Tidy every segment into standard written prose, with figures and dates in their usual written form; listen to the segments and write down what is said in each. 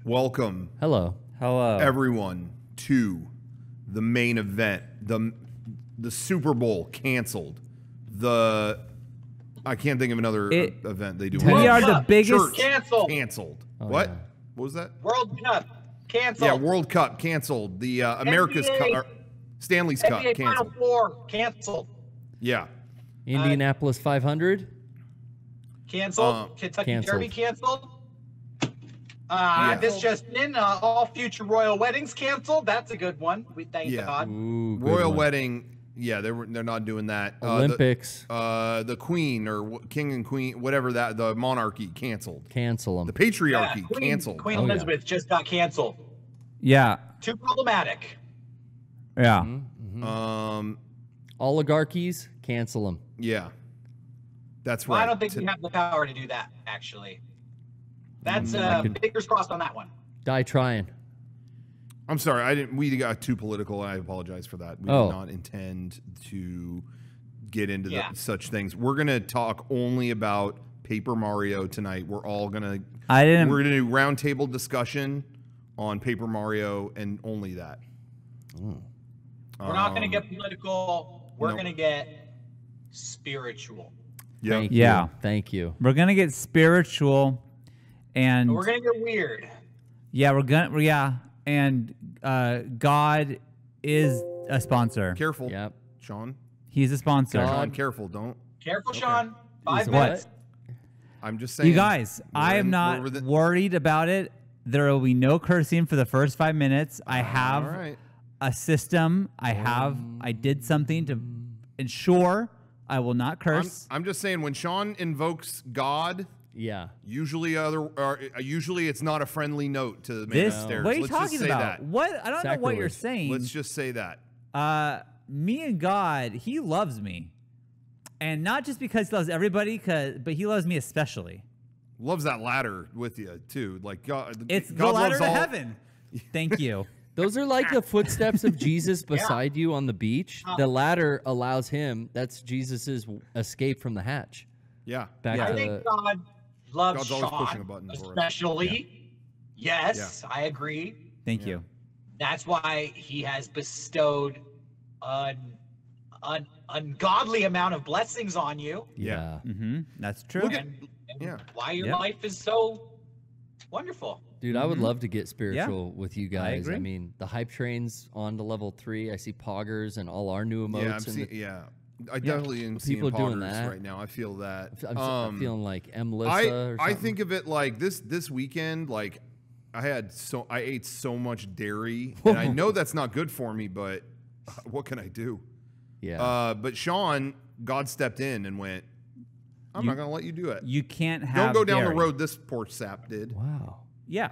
Welcome. Hello. Hello. Everyone to the main event. The Super Bowl canceled. I can't think of another event they do. We are the biggest. Canceled. Oh, what? yeah. What was that? World Cup canceled. Yeah, World Cup canceled. The America's Cup, Stanley's Cup NBA canceled. Final Four canceled. Yeah. Indianapolis 500 Canceled. Kentucky canceled. Derby canceled. Yeah. This just in, all future royal weddings canceled. That's a good one. We thank God. Ooh, good Royal one. wedding. Yeah, they're not doing that. Olympics. The Queen or King and Queen, whatever that, the monarchy canceled. Cancel them. The patriarchy Queen, canceled. Queen Oh, yeah. Elizabeth just got canceled. Yeah. Too problematic. Yeah. Oligarchies, cancel them. Yeah. That's Well, right. I don't think we have the power to do that, actually. That's fingers crossed on that one. Die trying. I'm sorry. We got too political, and I apologize for that. We did not intend to get into such things. We're gonna talk only about Paper Mario tonight. We're all gonna. We're gonna do roundtable discussion on Paper Mario and only that. We're not gonna get political. We're gonna get spiritual. Yeah. Yeah. Thank you. We're gonna get spiritual, and We're gonna get weird. and God is a sponsor. Careful. Yep. Sean. He's a sponsor. Sean, careful. Don't. Careful, Sean. 5 He's minutes. I'm just saying. You guys, I am not worried about it. There will be no cursing for the first 5 minutes. I have a system. I did something to ensure I will not curse. I'm just saying when Sean invokes God, usually it's not a friendly note to the man upstairs. What are you Let's talking just say about? that. What? I don't know what you're saying. Let's just say that. Me and God, He loves me, and not just because He loves everybody, but He loves me especially. Loves that ladder with you too. Like God, it's God the ladder loves to all... heaven. Thank you. Those are like the footsteps of Jesus beside you on the beach. The ladder allows him. That's Jesus's escape from the hatch. Yeah. I think God loves God's always Sean, pushing a button for us. especially. Yes, I agree. Thank you. That's why He has bestowed an ungodly amount of blessings on you. Yeah. That's true. And why your life is so wonderful. Dude, I would love to get spiritual with you guys. I mean, the hype train's on to level 3. I see poggers and all our new emotes. I definitely am seeing people doing poggers that right now. I feel that. I'm feeling like Melissa. I think of it like this weekend. Like I ate so much dairy, and I know that's not good for me. But what can I do? Yeah. But Sean, God stepped in and went, I'm not going to let you do it. You can't have. Don't go down dairy. the road this poor sap did. Wow. Yeah,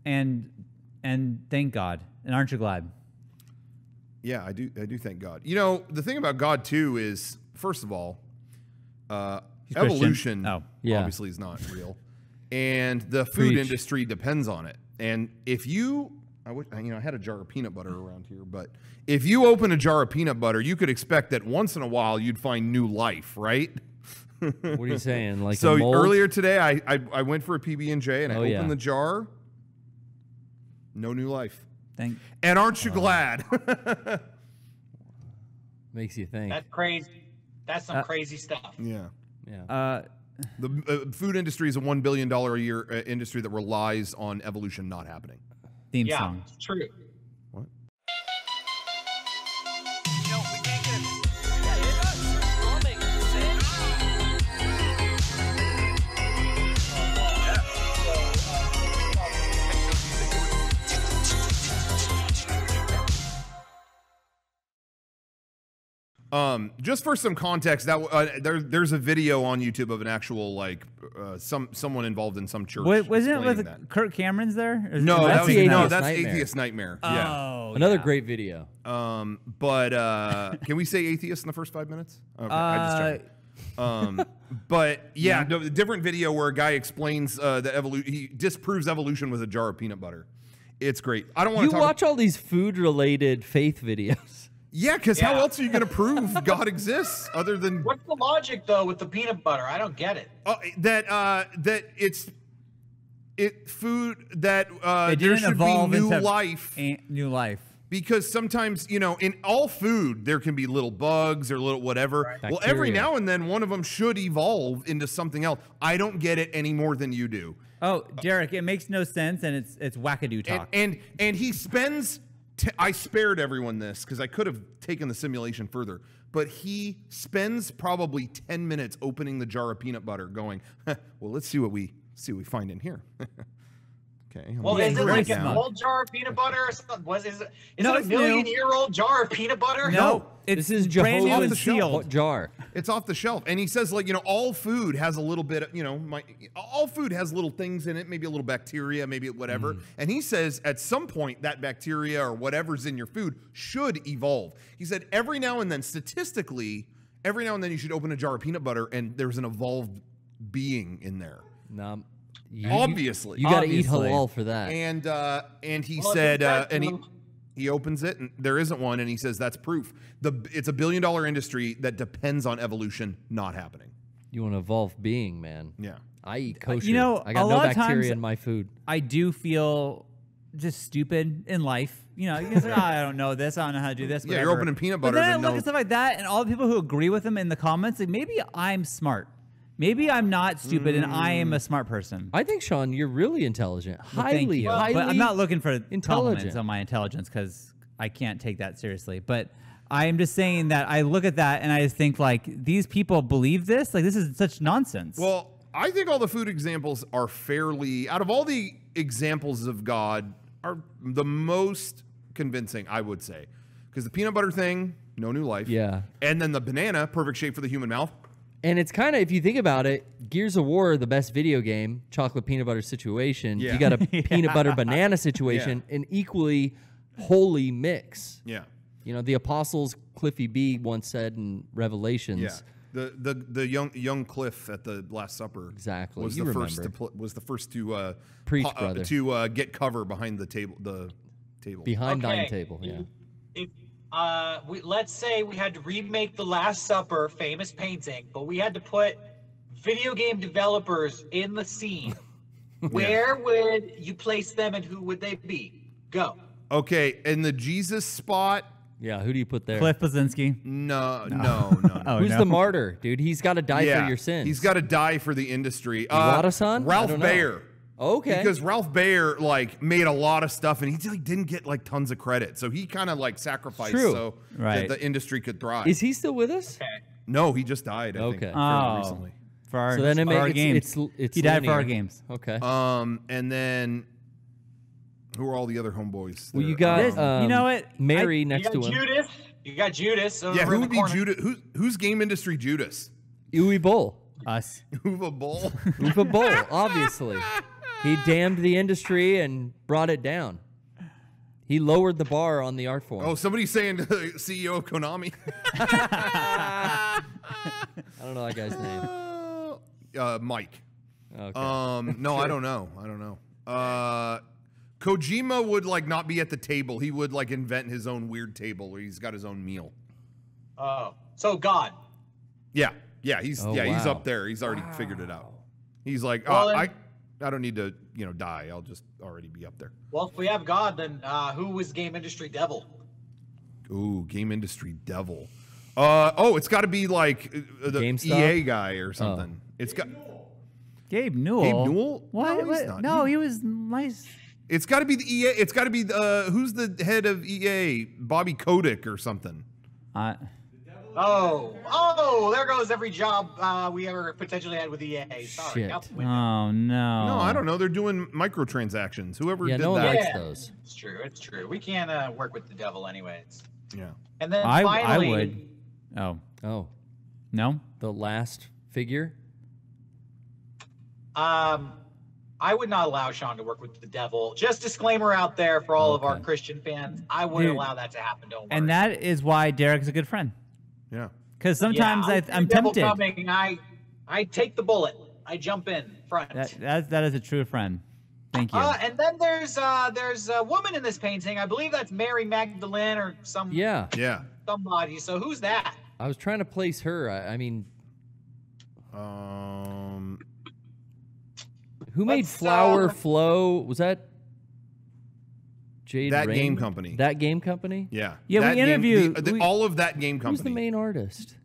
and thank God. And aren't you glad? Yeah, I do thank God. You know, the thing about God too is, first of all, evolution obviously is not real, and the food industry depends on it. And if I had a jar of peanut butter around here, but if you open a jar of peanut butter, you could expect that once in a while you'd find new life, right? What are you saying? Like so a mold? earlier today, I went for a PB&J and I opened the jar. No new life. And aren't you glad? Makes you think. That's crazy. That's some crazy stuff. Yeah. Yeah. The food industry is a $1 billion a year industry that relies on evolution not happening. Theme song. It's true. What? Just for some context, that there's a video on YouTube of an actual someone involved in some church. Wasn't it with Kirk Cameron's there? No, that's Atheist Nightmare. Oh, another great video. But can we say atheist in the first 5 minutes? Okay, I just tried. But yeah, no, the different video where a guy explains that he disproves evolution with a jar of peanut butter. It's great. I don't want to. You watch all these food-related faith videos. Yeah, because how else are you going to prove God exists other than? What's the logic though with the peanut butter? I don't get it. That it's food that it there didn't should evolve be new into life. New life. Because sometimes, in all food, there can be little bugs or little whatever. Right. Well, every now and then, one of them should evolve into something else. I don't get it any more than you do. Oh, Derek, it makes no sense, and it's wackadoo talk. And he spends. I spared everyone this because I could have taken the simulation further, but he spends probably 10 minutes opening the jar of peanut butter, going, "Well, let's see what we find in here." Okay. Well, is it like an old jar of peanut butter or something? Is it a million-year-old jar of peanut butter? No, this is brand new and sealed jar. It's off the shelf, and he says, like, all food has a little bit of, all food has little things in it, maybe a little bacteria, maybe whatever. And he says at some point that bacteria or whatever's in your food should evolve. He said every now and then, statistically, every now and then you should open a jar of peanut butter and there's an evolved being in there. Obviously, you got to eat halal for that. And he said, and he opens it, and there isn't one, and he says that's proof. It's a $1 billion industry that depends on evolution not happening. You want to evolve being, man. Yeah, I eat kosher. I a got no lot of bacteria times in my food. I do feel just stupid in life. You can say, I don't know this. I don't know how to do this. Yeah, you're opening peanut butter. But then I look at stuff like that, and all the people who agree with him in the comments, like, maybe I'm smart. Maybe I'm not stupid, and I am a smart person. I think, Sean, you're really intelligent. Highly, but I'm not looking for compliments intelligent on my intelligence because I can't take that seriously. But I am just saying that I look at that and I just think, like, these people believe this? Like, this is such nonsense. Well, I think all the food examples are fairly, out of all the examples of God, are the most convincing, I would say. Because the peanut butter thing, no new life. Yeah. And then the banana, perfect shape for the human mouth. And it's kind of, if you think about it, Gears of War, the best video game, chocolate peanut butter situation. Yeah. You got a peanut butter banana situation, an equally holy mix. Yeah. The apostles, Cliffy B once said in Revelations. Yeah. The young Cliff at the Last Supper exactly was the first to preach, brother, to get cover behind the table behind thine table. Yeah. Let's say we had to remake the Last Supper famous painting, but we had to put video game developers in the scene. Where would you place them, and who would they be? Go. Okay, in the Jesus spot. Yeah, who do you put there? Cliff Blazinski. No. Oh, who's the martyr, dude? He's got to die for your sins. He's got to die for the industry. Iwata-san? Ralph Baer. Okay. Because Ralph Baer made a lot of stuff, and he didn't get tons of credit, so he kind of sacrificed so that the industry could thrive. Is he still with us? Okay. No, he just died. I think, recently. For our, so then for our games. It's he died for our games. Okay. And then who are all the other homeboys? Well, you got you know what? Mary next to him. Judas. You got Judas. Yeah, who would be Judas? Who's game industry Judas? Uwe Boll. Us. Uwe Boll. Uwe Boll, obviously. He damned the industry and brought it down. He lowered the bar on the art form. Oh, somebody's saying CEO of Konami. I don't know that guy's name. Mike. Okay. No, I don't know. Kojima would not be at the table. He would invent his own weird table where he's got his own meal. Oh, so God. Yeah, he's he's up there. He's already figured it out. He's like, I don't need to, die. I'll just already be up there. Well, if we have God, then who was game industry devil? Ooh, game industry devil. It's got to be the GameStop? EA guy or something. It's got Gabe Newell. Gabe Newell? What? No, he's not. No, he was nice. It's got to be the EA. It's got to be who's the head of EA? Bobby Kotick or something. There goes every job we ever potentially had with EA. Sorry. Shit. Oh, no. No, I don't know. They're doing microtransactions. Whoever did no one that. likes those. It's true. We can't work with the devil anyways. Yeah. And then I finally... would. Oh. No? The last figure? I would not allow Sean to work with the devil. Just disclaimer out there for all of our Christian fans. I wouldn't allow that to happen. Don't worry. And that is why Derek's a good friend. Yeah. Because sometimes I'm tempted. Coming, I take the bullet. I jump in front. That is a true friend. Thank you. And then there's a woman in this painting. I believe that's Mary Magdalene or somebody. So who's that? I was trying to place her. Who made Flower Flow? Was that Jade That Raymond? game company. That game company? Yeah. Yeah, that we interviewed all of that game company. Who's the main artist?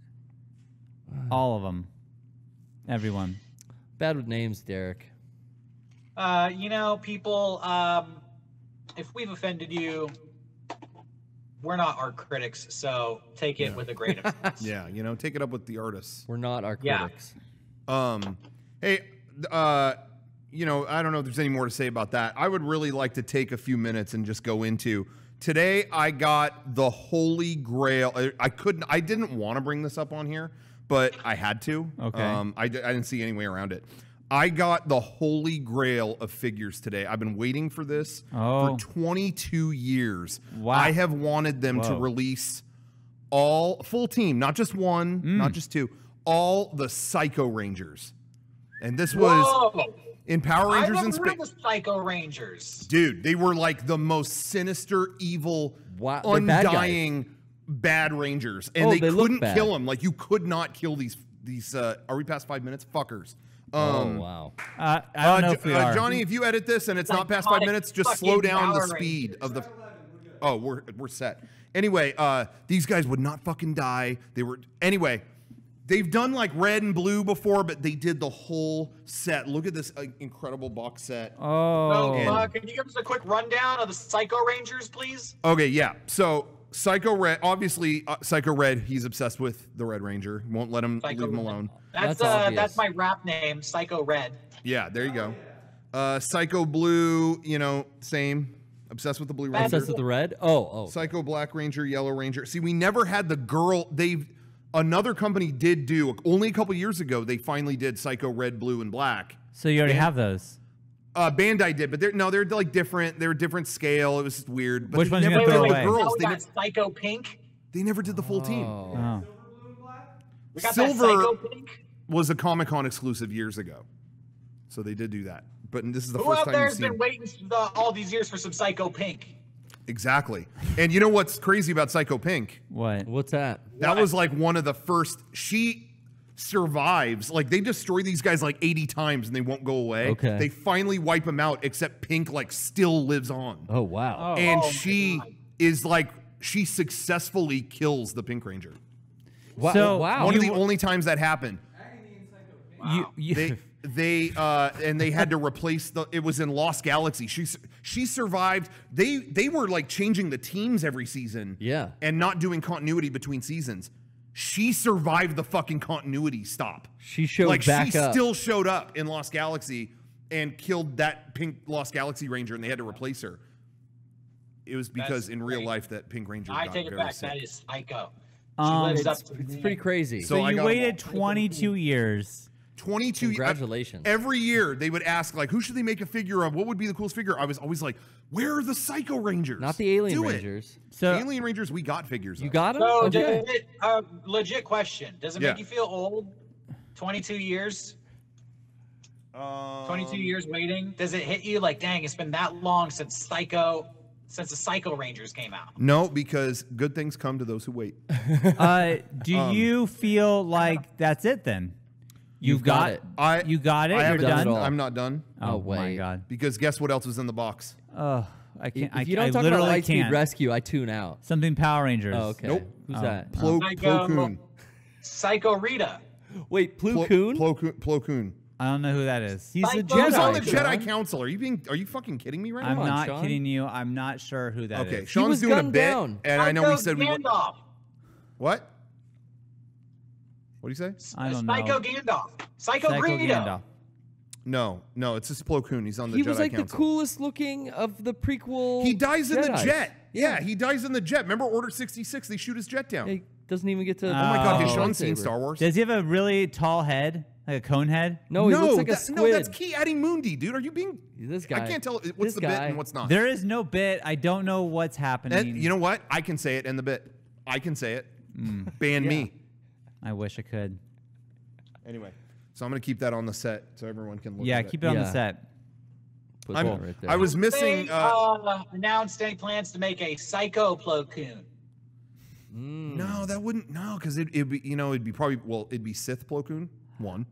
All of them. Everyone. Bad with names, Derek. You know, people, if we've offended you, we're not art critics, so take it with a grain of salt. Yeah, you know, take it up with the artists. We're not art critics. Hey, you know, I don't know if there's any more to say about that. I would really like to take a few minutes and just go into today. I got the Holy Grail. I didn't want to bring this up on here, but I had to. Okay. I didn't see any way around it. I got the Holy Grail of figures today. I've been waiting for this for 22 years. Wow. I have wanted them to release all full team, not just one, not just two, all the Psycho Rangers. And this was in Power Rangers in Space. The Psycho Rangers. Dude, they were like the most sinister, evil, They're undying bad Rangers. And they couldn't kill them. Like, you could not kill these are we past 5 minutes? Fuckers. Wow. I don't know if we are. Johnny, if you edit this and it's not past 5 minutes, just slow down the speed of the... Oh, we're set. Anyway, these guys would not fucking die. Anyway, they've done like red and blue before, but they did the whole set. Look at this incredible box set. Can you give us a quick rundown of the Psycho Rangers, please? Okay, yeah. So Psycho Red, obviously, Psycho Red, he's obsessed with the Red Ranger. Won't let him leave him alone. That's my rap name, Psycho Red. Yeah, there you go. Psycho Blue, you know, same. Obsessed with the Blue Ranger. Obsessed with the red? Oh. Psycho Black Ranger, Yellow Ranger. See, we never had the girl. Another company did do, only a couple years ago, they finally did Psycho Red, Blue, and Black. So you already have those? Bandai did, but they're like different. They're a different scale. It was just weird. But which one's gonna throw away? Girls. We got Psycho Pink. They never did the full team. Oh. We got Silver that Psycho Pink. Was a Comic-Con exclusive years ago, so they did do that. But this is the Who first out time there you've has seen been waiting all these years for some Psycho Pink? Exactly. And you know what's crazy about Psycho Pink? What? What's that? That was like one of the first. She survives. Like, they destroy these guys like 80 times and they won't go away. Okay. They finally wipe them out, except Pink like still lives on. Oh, wow. And she is like, she successfully kills the Pink Ranger. Wow. So, wow. One of the only times that happened. Wow. They had to replace it was in Lost Galaxy. She survived. They were like changing the teams every season. Yeah. And not doing continuity between seasons. She survived the fucking continuity stop. She showed back she up. Still showed up in Lost Galaxy and killed that Pink Lost Galaxy Ranger, and they had to replace her. It was because in real life that Pink Ranger got take it very back. sick. That is Psycho. It's pretty crazy. So you waited 22 years. 22. Congratulations. Every year they would ask, like, who should they make a figure of? What would be the coolest figure? I was always like, where are the Psycho Rangers? Not the Alien Do Rangers. So Alien Rangers, we got figures. You of. got them? So, Okay. legit question. Does it make you feel old? 22 years? 22 years waiting? Does it hit you like, dang, it's been that long since the Psycho Rangers came out? No, because good things come to those who wait. Do you feel like that's it then? You've got it. You got it? I You're haven't done? I'm not done. Oh, wait. my God. Because guess what else was in the box? Oh, I can't. If you don't I talk about literally Lightspeed can't. Rescue, I tune out. Something Power Rangers. Oh, okay. Nope. Who's that? Plo Koon. Psycho Rita. Wait, Plo Koon? Plo Koon. I don't know who that is. He's a Psycho Jedi. He was on the Sean. Jedi Council. Are you fucking kidding me right I'm now? not Sean. kidding you. I'm not sure who that is. Okay, Sean's was doing a gunned bit, down. and I know we said we. Gandalf. What? What do you say? I don't Psycho know. Gandalf. Psycho Greedo. Gandalf. No, it's just Plo Koon. He's on the He Jedi was like Council. the coolest looking of the prequel. He dies in the Jedis. jet. Yeah, he dies in the jet. Remember Order 66? They shoot his jet down. He doesn't even get to. Oh my God, has Oh. Sean seen Star Wars? Does he have a really tall head? Like a cone head? No, he looks like a squid. No, that's Key Adding Mundi, dude. Are you being... This guy. I can't tell what's This the bit guy. and what's not. There is no bit. I don't know what's happening. And you know what? I can say it in the bit. I can say it. Ban me. I wish I could. Anyway, so I'm going to keep that on the set so everyone can look Yeah, at keep it. it on the Yeah. set. Put that right there. I was missing... They announced any plans to make a Psycho Plo Koon. No, that wouldn't... No, because it'd be... You know, it'd be probably... Well, it'd be Sith Plo Koon, one.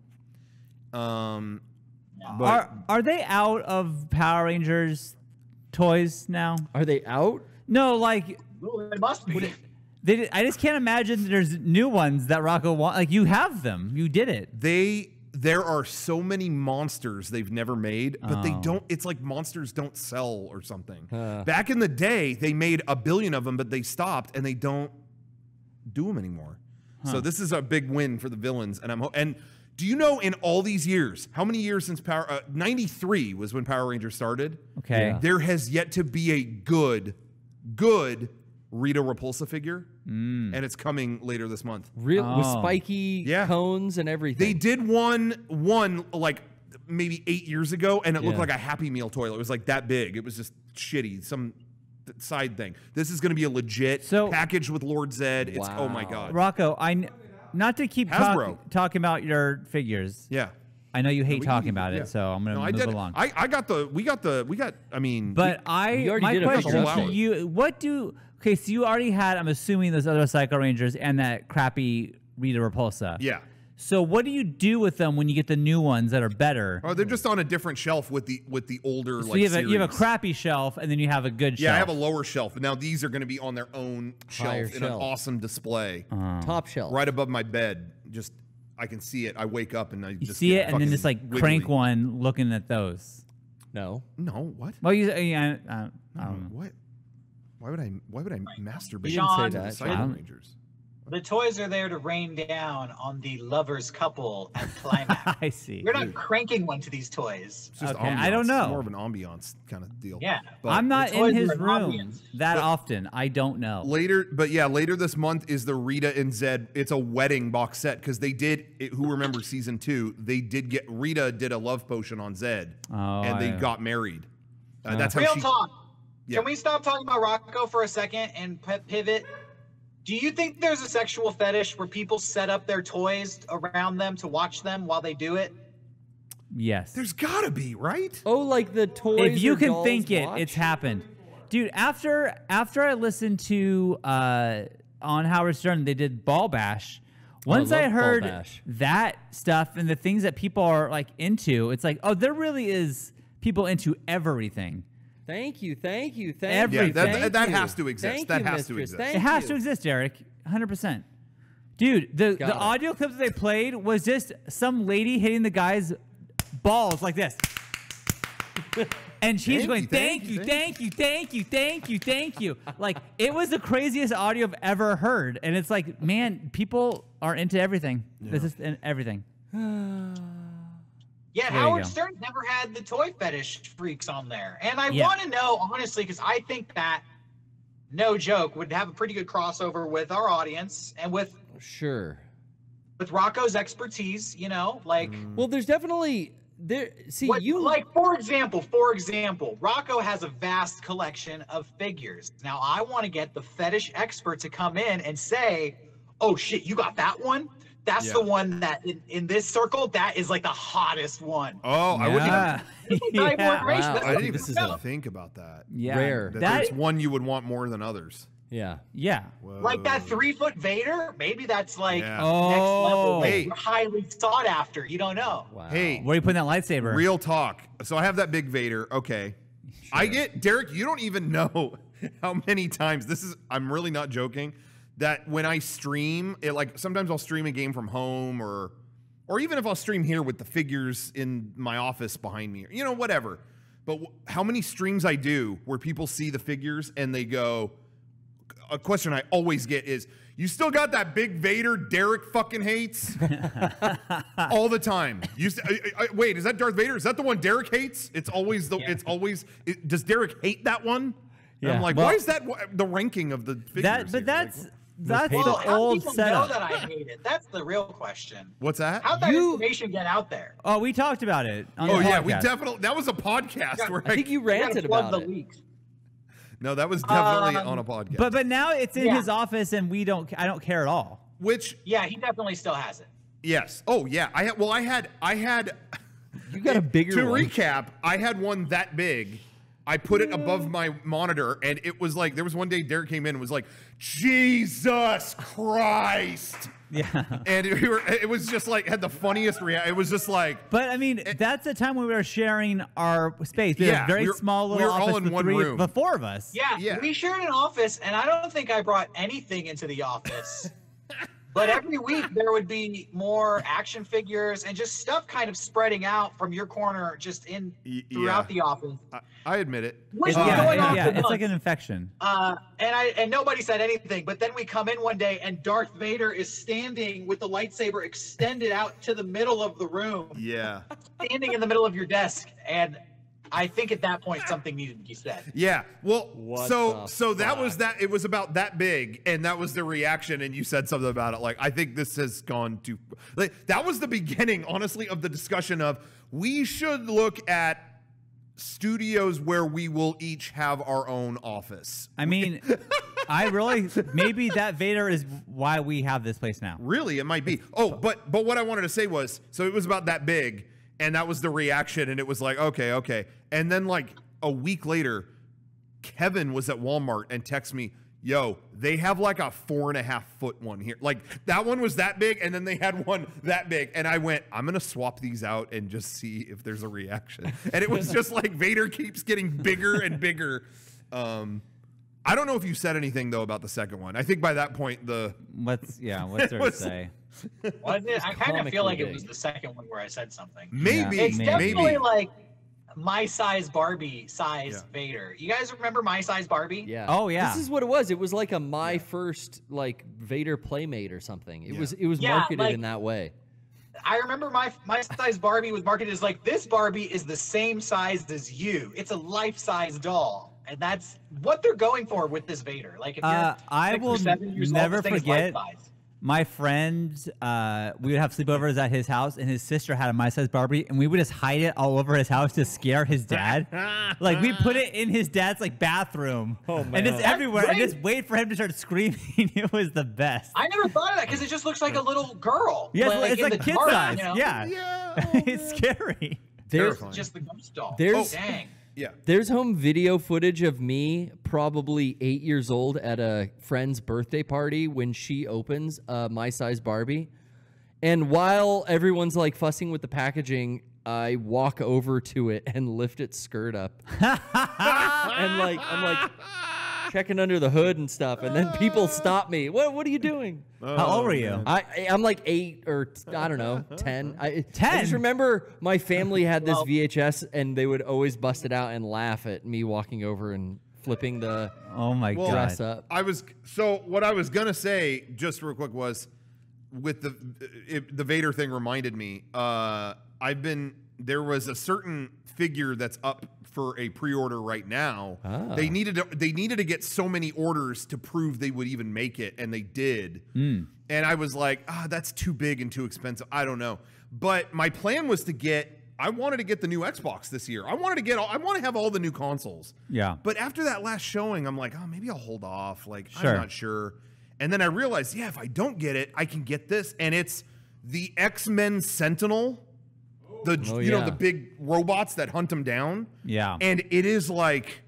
Are they out of Power Rangers toys now? Are they out? No, like Well, it must be. I just can't imagine there's new ones that Rocco wants. Like, you have them. You did it. There are so many monsters they've never made, but they don't. It's like monsters don't sell or something. Back in the day, they made 1 billion of them, but they stopped and they don't do them anymore. So this is a big win for the villains. And do you know, in all these years, how many years since 93 was when Power Rangers started? Okay. Yeah. There has yet to be a good Rita Repulsa figure, and it's coming later this month. With spiky cones and everything. They did one like maybe 8 years ago, and it looked like a Happy Meal toilet. It was like that big. It was just shitty, some side thing. This is going to be a legit package with Lord Zed. It's oh my god, Rocco. Not to keep talking about your figures. Yeah. I know you hate talking about it, so I'm going to move along. We got, I mean. But my question to you, okay, so you already had, I'm assuming, those other Psycho Rangers and that crappy Rita Repulsa. Yeah. So what do you do with them when you get the new ones that are better? Oh, they're just on a different shelf with the older so like you series. You have a crappy shelf, and then you have a good shelf. Yeah, I have a lower shelf. Now these are going to be on their own shelf in an awesome display. Top shelf. Right above my bed. Just, I can see it. I wake up and I just see it, and then just like wiggly. crank one looking at those. No, what? Well, I don't know. What? Why would I masturbate? You didn't say that. Psycho Rangers. The toys are there to rain down on the lovers couple at climax. I see. We're not cranking one to these toys. It's just okay, ambiance. I don't know. It's more of an ambiance kind of deal. Yeah. But I'm not in his room ambience. that often. I don't know. Later this month is the Rita and Zed. It's a wedding box set because they did. Who remembers season 2? They did get Rita did a love potion on Zed, and they got married. That's how Real she. talk. Yeah. Can we stop talking about Rocco for a second and pivot? Do you think there's a sexual fetish where people set up their toys around them to watch them while they do it? Yes. There's gotta be, right? Oh, like the toys. If you or can dolls think it, watch? it's happened. Dude, after I listened to on Howard Stern, they did Ball Bash. Once I heard that stuff and the things that people are like into, it's like, oh, there really is people into everything. Thank you. Everything. Yeah, that has to exist. That has to exist. It has to exist, Eric. 100%. Dude, the audio clip that they played was just some lady hitting the guy's balls like this. And she's going, thank you. Like, it was the craziest audio I've ever heard. And it's like, man, people are into everything. Yeah. This is everything. Yeah, Howard Stern never had the toy fetish freaks on there. And I want to know, honestly, because I think that, no joke, would have a pretty good crossover with our audience and with Rocco's expertise, you know? Like, well, there's definitely... like, for example, Rocco has a vast collection of figures. Now, I want to get the fetish expert to come in and say, oh, shit, you got that one? That's the one that in this circle, that is like the hottest one. Oh, I wouldn't even. Wow. I didn't even think about that. Yeah. Rare. That's one you would want more than others. Yeah. Yeah. Whoa. Like that 3-foot Vader, maybe that's like next level, highly sought after. You don't know. Wow. Hey, where are you putting that lightsaber? Real talk. So I have that big Vader. Okay. Sure. I get Derek. You don't even know how many times I'm really not joking. That when I stream, sometimes I'll stream a game from home or even if I'll stream here with the figures in my office behind me, you know, whatever. But how many streams I do where people see the figures and they go, a question I always get is, you still got that big Vader Derek fucking hates? All the time. Wait, is that Darth Vader? Is that the one Derek hates? It's always does Derek hate that one? Yeah. And I'm like, why is that the ranking of the figures? That's the old setup. Know that I hate it. That's the real question. What's that? How'd that information get out there? Oh, we talked about it. We definitely. That was a podcast where I think you ranted about it. Leaks. No, that was definitely on a podcast. But now it's in his office, and I don't care at all. He definitely still has it. Yes. Oh yeah. I had. You got a bigger one. To recap, I had one that big. I put it above my monitor, and it was like, there was one day Derek came in and was like, Jesus Christ. Yeah. And it was just like, had the funniest reaction. It was just like. But I mean, that's the time when we were sharing our space. We had a very small little office all in one room. The four of us. Yeah, we shared an office, and I don't think I brought anything into the office. But every week there would be more action figures and just stuff kind of spreading out from your corner just throughout the office. I admit it. Which was going on for it's months. like an infection. And nobody said anything. But then we come in one day and Darth Vader is standing with the lightsaber extended out to the middle of the room. Yeah. Standing in the middle of your desk. And I think at that point something needed to be said. Yeah. Well, so that was that. It was about that big, and that was the reaction. And you said something about it. Like, I think this has gone too. Like, that was the beginning, honestly, of the discussion of we should look at studios where we will each have our own office. I mean, maybe that Vader is why we have this place now. Really, it might be. Oh, but what I wanted to say was, so it was about that big. And that was the reaction, and it was like, okay. And then, like, a week later, Kevin was at Walmart and texted me, yo, they have, like, a 4.5-foot one here. Like, that one was that big, and then they had one that big. And I went, I'm going to swap these out and just see if there's a reaction. And it was just like Vader keeps getting bigger and bigger. I don't know if you said anything, though, about the second one. I think by that point, what's there to say? Was it? I kind of feel like it was the second one where I said something. Maybe. It's definitely like my size Barbie size Vader. You guys remember My Size Barbie? Yeah. Oh yeah. This is what it was. It was like a My First like Vader Playmate or something. It was marketed in that way. I remember my size Barbie was marketed as like, this Barbie is the same size as you. It's a life-size doll. And that's what they're going for with this Vader. Like, if you're I will never forget my friend, we would have sleepovers at his house, and his sister had a My Size Barbie, and we would just hide it all over his house to scare his dad. Like, we put it in his dad's like bathroom, and it's everywhere, and just wait for him to start screaming. It was the best. I never thought of that because it just looks like a little girl. Yeah, it's like kid size. You know? Yeah. It's scary. There's just the ghost doll. Dang. Yeah. There's home video footage of me probably 8 years old at a friend's birthday party when she opens My Size Barbie. And while everyone's like fussing with the packaging, I walk over to it and lift its skirt up. And like I'm like checking under the hood and stuff, and then people stop me. What are you doing? How old were you? I'm like 8 or I don't know, 10. 10? I just remember my family had this VHS, and they would always bust it out and laugh at me walking over and flipping the dress up. What I was gonna say just real quick was, with the Vader thing reminded me. There was a certain figure that's up for a pre-order right now. They needed to get so many orders to prove they would even make it, and they did. And I was like, that's too big and too expensive. I don't know. But my plan was I wanted to get the new Xbox this year. I want to have all the new consoles. Yeah. But after that last showing, I'm like, maybe I'll hold off. Like, I'm not sure. And then I realized, if I don't get it, I can get this, and it's the X-Men Sentinel. The big robots that hunt them down. Yeah. And it is like,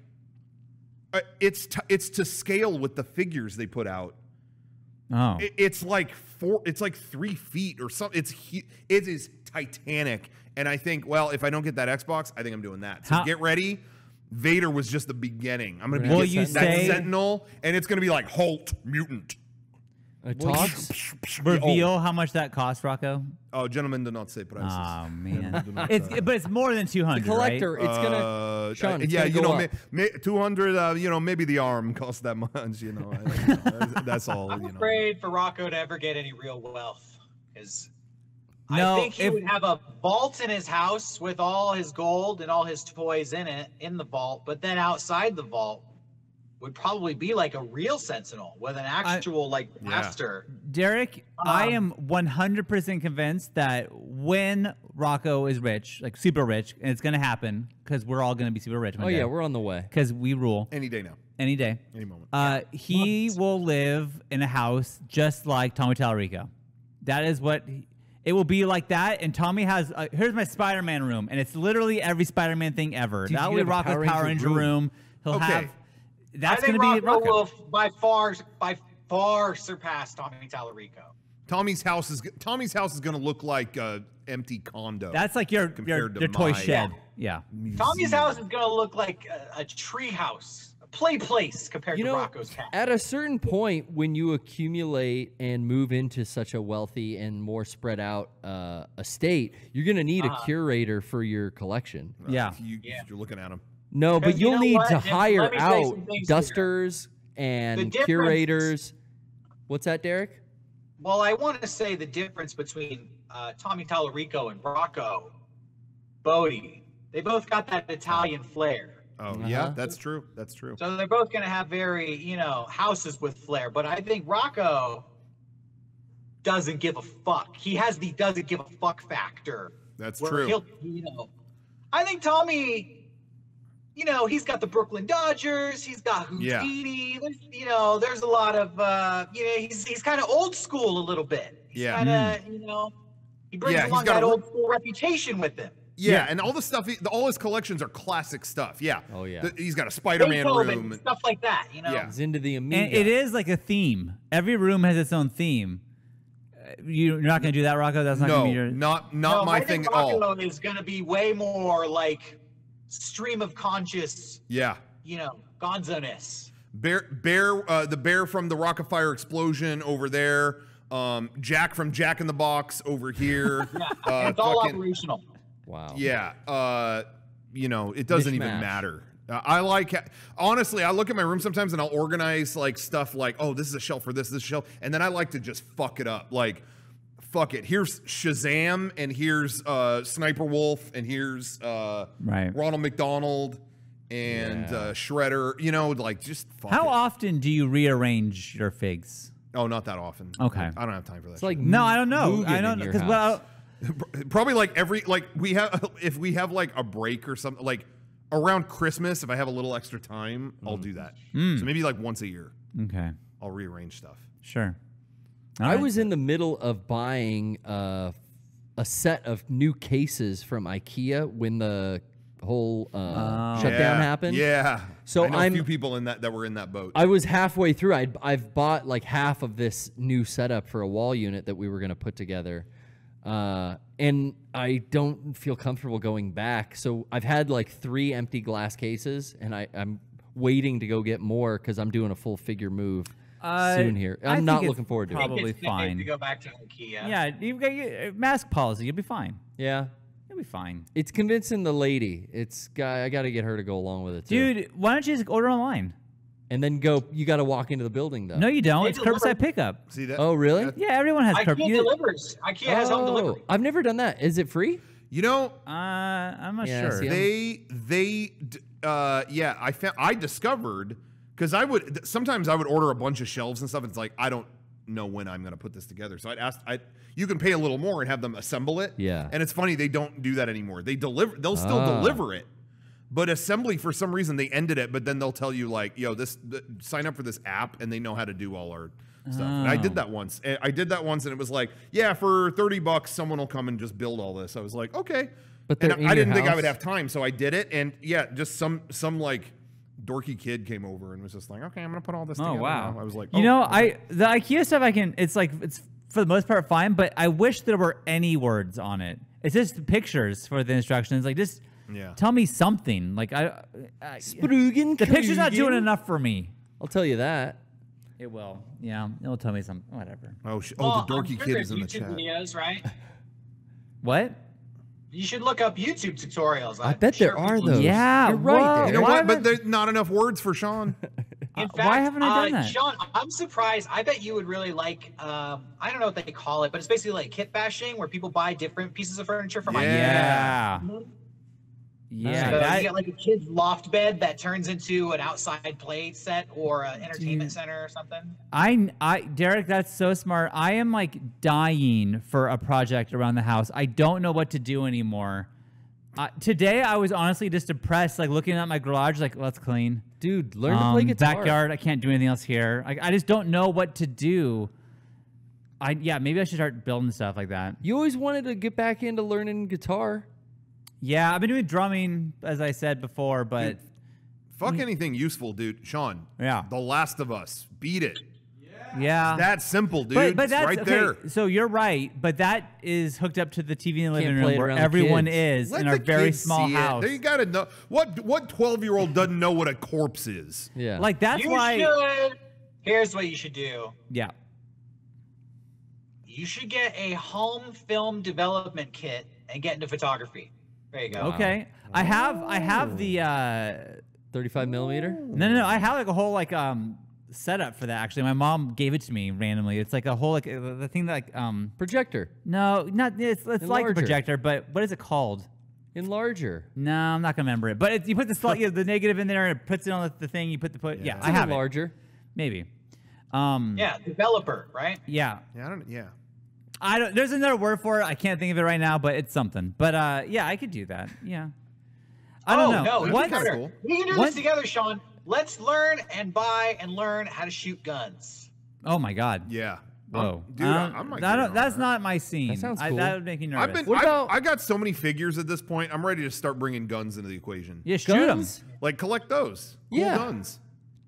it's to scale with the figures they put out. Oh. It's like 3 feet or something. It is titanic. And I think, if I don't get that Xbox, I think I'm doing that. So get ready. Vader was just the beginning. I'm going to be that Sentinel, and it's going to be like Holt, mutant. Reveal how much that costs, Rocco. Oh, gentlemen, do not say prices. Oh man, but it's more than 200. The collector, right? it's gonna. Sean, it's gonna go up. 200. Maybe the arm costs that much. That's all. I'm afraid for Rocco to ever get any real wealth, because I think he would have a vault in his house with all his gold and all his toys in the vault, but then outside the vault would probably be like a real Sentinel with an actual blaster. Derek, I am 100% convinced that when Rocco is rich, like super rich, and it's going to happen because we're all going to be super rich. Yeah, we're on the way. Because we rule. Any day now. Any day. Any moment. He will live in a house just like Tommy Tallarico. That is what... it will be like that. And Tommy has here's my Spider-Man room, and it's literally every Spider-Man thing ever. That will be Rocco's Power Ranger room. He'll have. That's going to be Rocco. Will by far surpass Tommy Tallarico. Tommy's house is going to look like an empty condo. That's like your toy shed. Yeah. Tommy's house is going to look like a tree house, a play place compared to Rocco's house. At a certain point, when you accumulate and move into such a wealthy and more spread out estate, you're going to need a curator for your collection. Yeah. You're looking at him. No, but you'll need to hire out dusters and curators. What's that, Derek? Well, I want to say the difference between Tommy Tallarico and Rocco Bodie, they both got that Italian flair. Oh, yeah, that's true. That's true. So they're both going to have very, houses with flair. But I think Rocco doesn't give a fuck. He has the doesn't give a fuck factor. That's true. I think Tommy... he's got the Brooklyn Dodgers. He's got Houdini. Yeah. There's a lot of, he's kind of old school a little bit. He's kind of, he brings along that old school reputation with him. Yeah, and all the stuff, all his collections are classic stuff. Yeah. Oh, yeah. He's got a Spider-Man room. And stuff like that, Yeah. He's into the Amiga. And it is like a theme. Every room has its own theme. You're not going to do that, Rocco? That's not going to be your... not my thing at all. Rocco is going to be way more like... stream of conscious, gonzo-ness. The bear from the Rockafire explosion over there. Jack from Jack in the Box over here. It's all operational. Wow. Yeah. It doesn't even matter. Honestly, I look at my room sometimes and I'll organize like stuff like, oh, this is a shelf for this is a shelf, and then I like to just fuck it up. Like, fuck it. Here's Shazam, and here's Sniper Wolf, and here's Ronald McDonald, and Shredder. Like, just fuck How it. often do you rearrange your figs? Oh, not that often. Okay. I don't have time for that. It's like no, I don't know. I don't know because probably like if we have like a break or something, like around Christmas, if I have a little extra time, I'll do that. So maybe like once a year. Okay. I'll rearrange stuff. Sure. I was in the middle of buying a set of new cases from IKEA when the whole shutdown happened. Yeah. So I know a few people in that were in that boat. I was halfway through. I've bought like half of this new setup for a wall unit that we were going to put together. And I don't feel comfortable going back. So I've had like 3 empty glass cases, and I'm waiting to go get more because I'm doing a full figure move soon here. I'm not looking forward to it. Probably fine. To go back to IKEA. Yeah, you've got your mask policy. You'll be fine. Yeah. You'll be fine. It's convincing the lady. I got to get her to go along with it too. Dude, why don't you just order online? And then go. You got to walk into the building though. No, you don't. It's curbside pickup. See that? Oh, really? Yeah, everyone has curbside. IKEA delivers. IKEA has home delivery. I've never done that. Is it free? I'm not sure. I discovered, because sometimes I would order a bunch of shelves and stuff, and it's like, I don't know when I'm going to put this together. So you can pay a little more and have them assemble it. Yeah. And it's funny, they don't do that anymore. They'll still deliver it. But assembly, for some reason, they ended it, but then they'll tell you, like, yo, sign up for this app, and they know how to do all our stuff. And I did that once. And it was like, yeah, for $30, someone will come and just build all this. I was like, okay. But I didn't think I would have time, so I did it. And yeah, just some like dorky kid came over and was just like, okay, I'm gonna put all this together. Oh wow. Now. I was like, the IKEA stuff it's for the most part fine, but I wish there were any words on it. It's just pictures for the instructions. Like, just tell me something. Like Sprugen, the picture's not doing enough for me. I'll tell you that. It will. Yeah, it'll tell me something. Whatever. The dorky kid is in the chat. Videos, right? What? You should look up YouTube tutorials. I bet there are those. Yeah, you're right. You know what? But there's not enough words for Sean. In fact, why haven't I done that? Sean, I'm surprised. I bet you would really like, I don't know what they call it, but it's basically like kit bashing, where people buy different pieces of furniture from IKEA. Yeah. Yeah. So you get like a kid's loft bed that turns into an outside play set or an entertainment center or something. Derek, that's so smart. I am like dying for a project around the house. I don't know what to do anymore. Today, I was honestly just depressed, like looking at my garage, like, let's clean. Dude, learn to play guitar. Backyard, I can't do anything else here. I just don't know what to do. Maybe I should start building stuff like that. You always wanted to get back into learning guitar. Yeah, I've been doing drumming, as I said before, but... Dude, fuck anything useful, dude. Sean. Yeah. The Last of Us. Beat it. Yeah. That's simple, dude. But that's right okay, there. So you're right, but that is hooked up to the TV in the living Can't play room it where around the everyone kids. is Let in our the very kids small see house. It. You gotta know what 12-year-old doesn't know what a corpse is. Yeah. Like that's You why. should. Here's what you should do. Yeah. You should get a home film development kit and get into photography. There you go. Okay. I have the 35 millimeter. no. I have like a whole setup for that. Actually, my mom gave it to me randomly. It's like a whole the thing that Projector. No, not it's like a Enlarger. projector, but what is it called? Enlarger. No, I'm not gonna remember it. But you put the negative in there and it puts it on the thing. You put yeah I have Enlarger. Maybe. Yeah, developer, right? Yeah. Yeah. I don't. There's another word for it. I can't think of it right now, but it's something. But yeah, I could do that. Yeah. I don't know. No, That'd be what? kinda cool. We can do this together, Sean. Let's learn and buy and learn how to shoot guns. Oh my God. Yeah. Whoa. Dude, I might get in on that's that. not my scene. That sounds cool. That would make me nervous. I got so many figures at this point. I'm ready to start bringing guns into the equation. Yeah, shoot them. Guns? Like collect those. Cool Yeah. guns.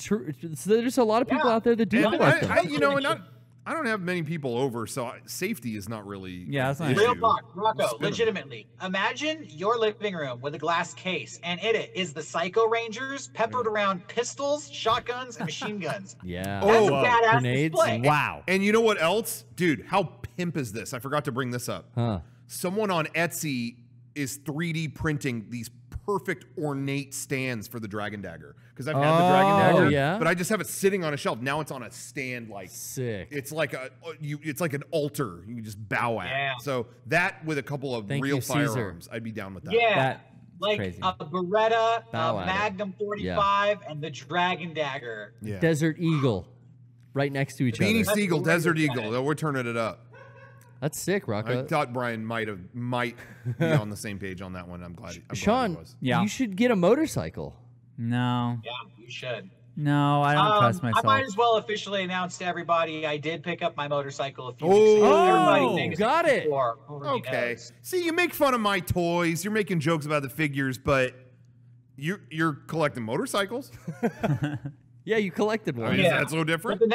So there's a lot of people out there that do And collect them. I don't have many people over, so safety is not really. Yeah, that's not an an Real issue. talk, Rocco, Spin 'em. legitimately. Imagine your living room with a glass case, and in it is the Psycho Rangers peppered around pistols, shotguns, and machine guns. Yeah. That's a Oh, badass grenades. display. Wow. And you know what else, dude? How pimp is this? I forgot to bring this up. Huh. Someone on Etsy is 3D printing these perfect ornate stands for the Dragon Dagger because I've had the Dragon Dagger, yeah? but I just have it sitting on a shelf. Now it's on a stand, like Sick. it's like it's like an altar. You can just bow at. Yeah. So that with a couple of Thank real you, Caesar. firearms, I'd be down with that. Yeah, That's like crazy. a Beretta, Bow a at it. Magnum 45, and the Dragon Dagger. Yeah. Desert Eagle. Right next to each Beanie other. Siegel, That's Desert really Eagle. We're turning it up. That's sick, I Rocco. thought Brian might be on the same page on that one. I'm glad. Sean, he was. Yeah. you should get a motorcycle. No. Yeah, you should. No, I don't trust myself. I might as well officially announce to everybody I did pick up my motorcycle a few Oh, weeks ago. Oh, Everybody got it. already Okay. knows. See, you make fun of my toys. You're making jokes about the figures, but you're collecting motorcycles. Yeah, you collected one. Is Yeah. that so different? But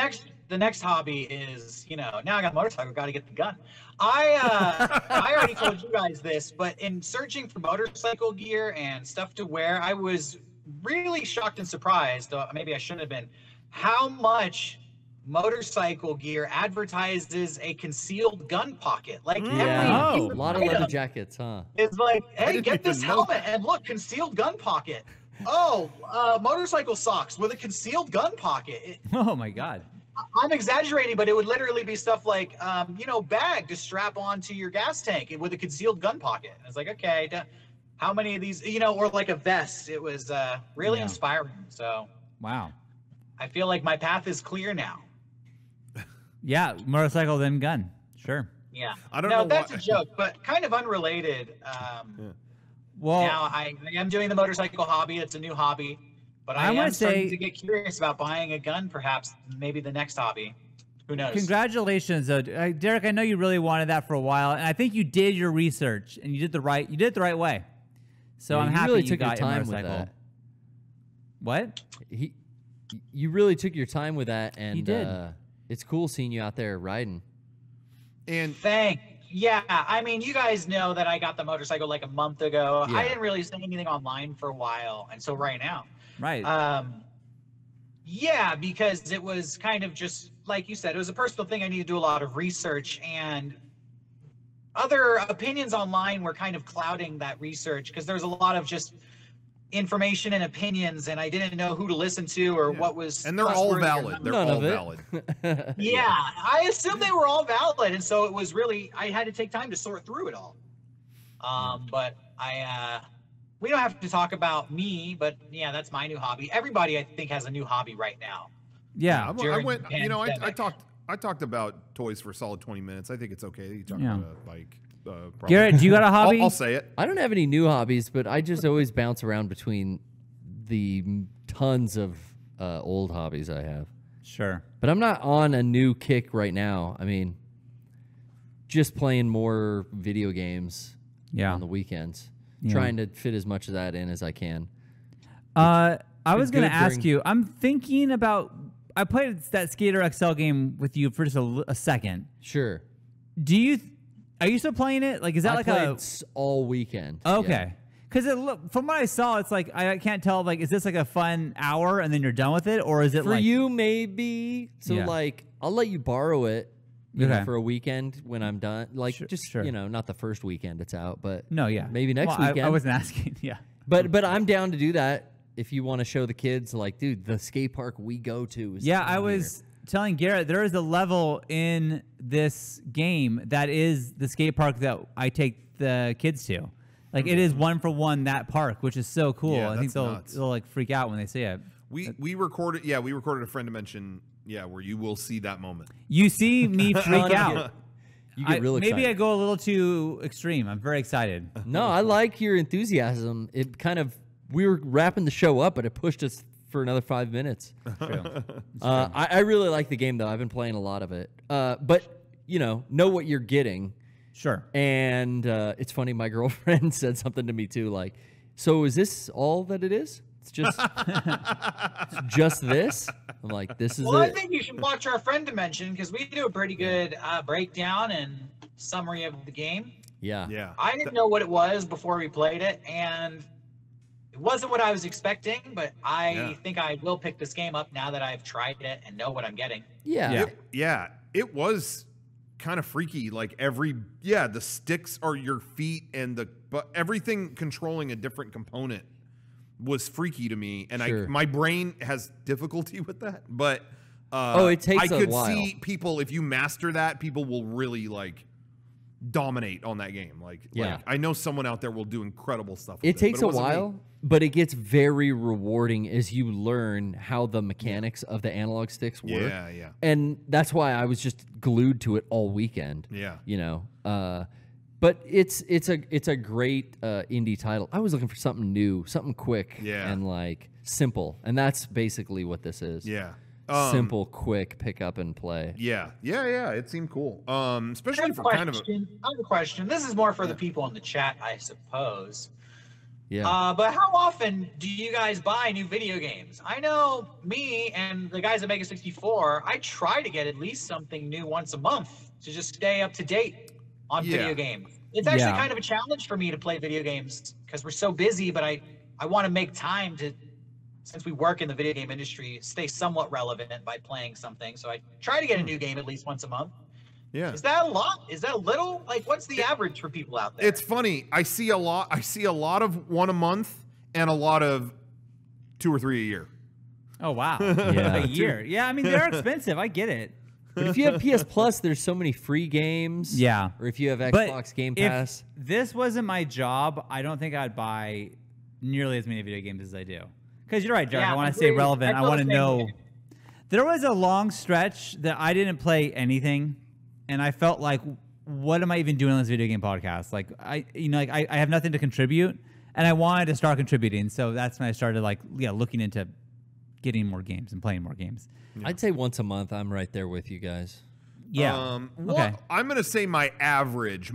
the next hobby is, now I got a motorcycle, got to get the gun. I already told you guys this, but in searching for motorcycle gear and stuff to wear, I was really shocked and surprised, though maybe I shouldn't have been, how much motorcycle gear advertises a concealed gun pocket. Like Yeah. every A lot of leather jackets, huh? It's like, hey, didn't get this even know helmet and look, concealed gun pocket. Oh, motorcycle socks with a concealed gun pocket. Oh my God. I'm exaggerating, but it would literally be stuff like, bag to strap onto your gas tank with a concealed gun pocket. And it's like, okay, how many of these, or like a vest. It was really inspiring. So Wow. I feel like my path is clear now. Yeah, motorcycle then gun. Sure. Yeah. I don't know that's why- a joke, but kind of unrelated. Well, Now I am doing the motorcycle hobby. It's a new hobby, but I wanna am starting say- to get curious about buying a gun. Perhaps maybe the next hobby. Who knows? congratulations, though. Derek. I know you really wanted that for a while, and I think you did your research and you did it the right way. So Yeah, I'm you happy really you took your got time with motorcycle. that. What? You really took your time with that, and He did. It's cool seeing you out there riding. And Yeah, I mean, you guys know that I got the motorcycle like a month ago. Yeah. I didn't really say anything online for a while, and so right now, Right. yeah, because it was kind of just like you said, it was a personal thing. I need to do a lot of research, and other opinions online were kind of clouding that research because there was a lot of just information and opinions, and I didn't know who to listen to or what was. and they're all trustworthy or valid. not. They're None all of it. valid. Yeah, I assumed they were all valid, and so it was really I had to take time to sort through it all. But we don't have to talk about me, but yeah, that's my new hobby. Everybody, I think, has a new hobby right now. yeah. I During went. the I pandemic. talked about toys for a solid 20 minutes. I think it's okay. You talk Yeah. about a bike. Probably. Garrett, do you got a hobby? I'll say it. I don't have any new hobbies, but I just always bounce around between the tons of old hobbies I have. Sure. But I'm not on a new kick right now. I mean, just playing more video games on the weekends. Trying to fit as much of that in as I can. I was going to ask you, I'm thinking about, I played that Skater XL game with you for just a second. Sure. Are you still playing it? Like, is that like a all weekend? Okay. Because from what I saw, it's like I can't tell. Like, is this like a fun hour and then you're done with it, or is it for you maybe? So like, I'll let you borrow it for a weekend when I'm done. Like, you know, not the first weekend it's out, but maybe next weekend. I wasn't asking. Yeah. But I'm down to do that if you want to show the kids. Like, dude, the skate park we go to is I was telling Garrett there is a level in this game that is the skate park that I take the kids to. Like, it is 1-for-1 that park, which is so cool. I think they'll like freak out when they see it. We recorded a friend dimension where you will see that moment. You see me freak out. You get real excited. Maybe I go a little too extreme. I'm very excited. No, I like your enthusiasm. It kind of, we were wrapping the show up, but it pushed us for another 5 minutes. I really like the game, though. I've been playing a lot of it. But, you know what you're getting. Sure. And it's funny, my girlfriend said something to me, too, like, so is this all that it is? It's just just this? I'm like, this is it. I think you should watch our friend dimension, because we do a pretty good breakdown and summary of the game. Yeah. I didn't know what it was before we played it, and it wasn't what I was expecting, but I think I will pick this game up now that I've tried it and know what I'm getting. It was kind of freaky. Like the sticks are your feet, and but everything controlling a different component was freaky to me, and my brain has difficulty with that. But it takes a while. I could see people, if you master that, people will really like dominate on that game. Like I know someone out there will do incredible stuff with it takes a while, but it gets very rewarding as you learn how the mechanics of the analog sticks work. And that's why I was just glued to it all weekend. But it's a great indie title. I was looking for something new, something quick and like simple, and that's basically what this is. Simple, quick, pick up and play. It seemed cool. Especially for kind of I have a question. This is more for the people in the chat, I suppose. Yeah. But how often do you guys buy new video games? I know me and the guys at Mega64, I try to get at least something new once a month to just stay up to date on video games. It's actually kind of a challenge for me to play video games because we're so busy, but I want to make time to, since we work in the video game industry, stay somewhat relevant by playing something. So I try to get a new game at least once a month. Is that a lot? Is that a little? Like, what's the average for people out there? It's funny. I see a lot of one a month and a lot of 2 or 3 a year. Oh, wow. A year. Yeah, I mean, they're expensive. I get it. But if you have PS Plus, there's so many free games. Yeah. Or if you have Xbox Game Pass. If this wasn't my job, I don't think I'd buy nearly as many video games as I do. Because you're right, Jared. I want to stay relevant. I want to know. There was a long stretch that I didn't play anything, and I felt like, what am I even doing on this video game podcast? Like, I have nothing to contribute, and I wanted to start contributing. So that's when I started looking into getting more games and playing more games. I'd say once a month. I'm right there with you guys. Yeah. Okay. I'm going to say my average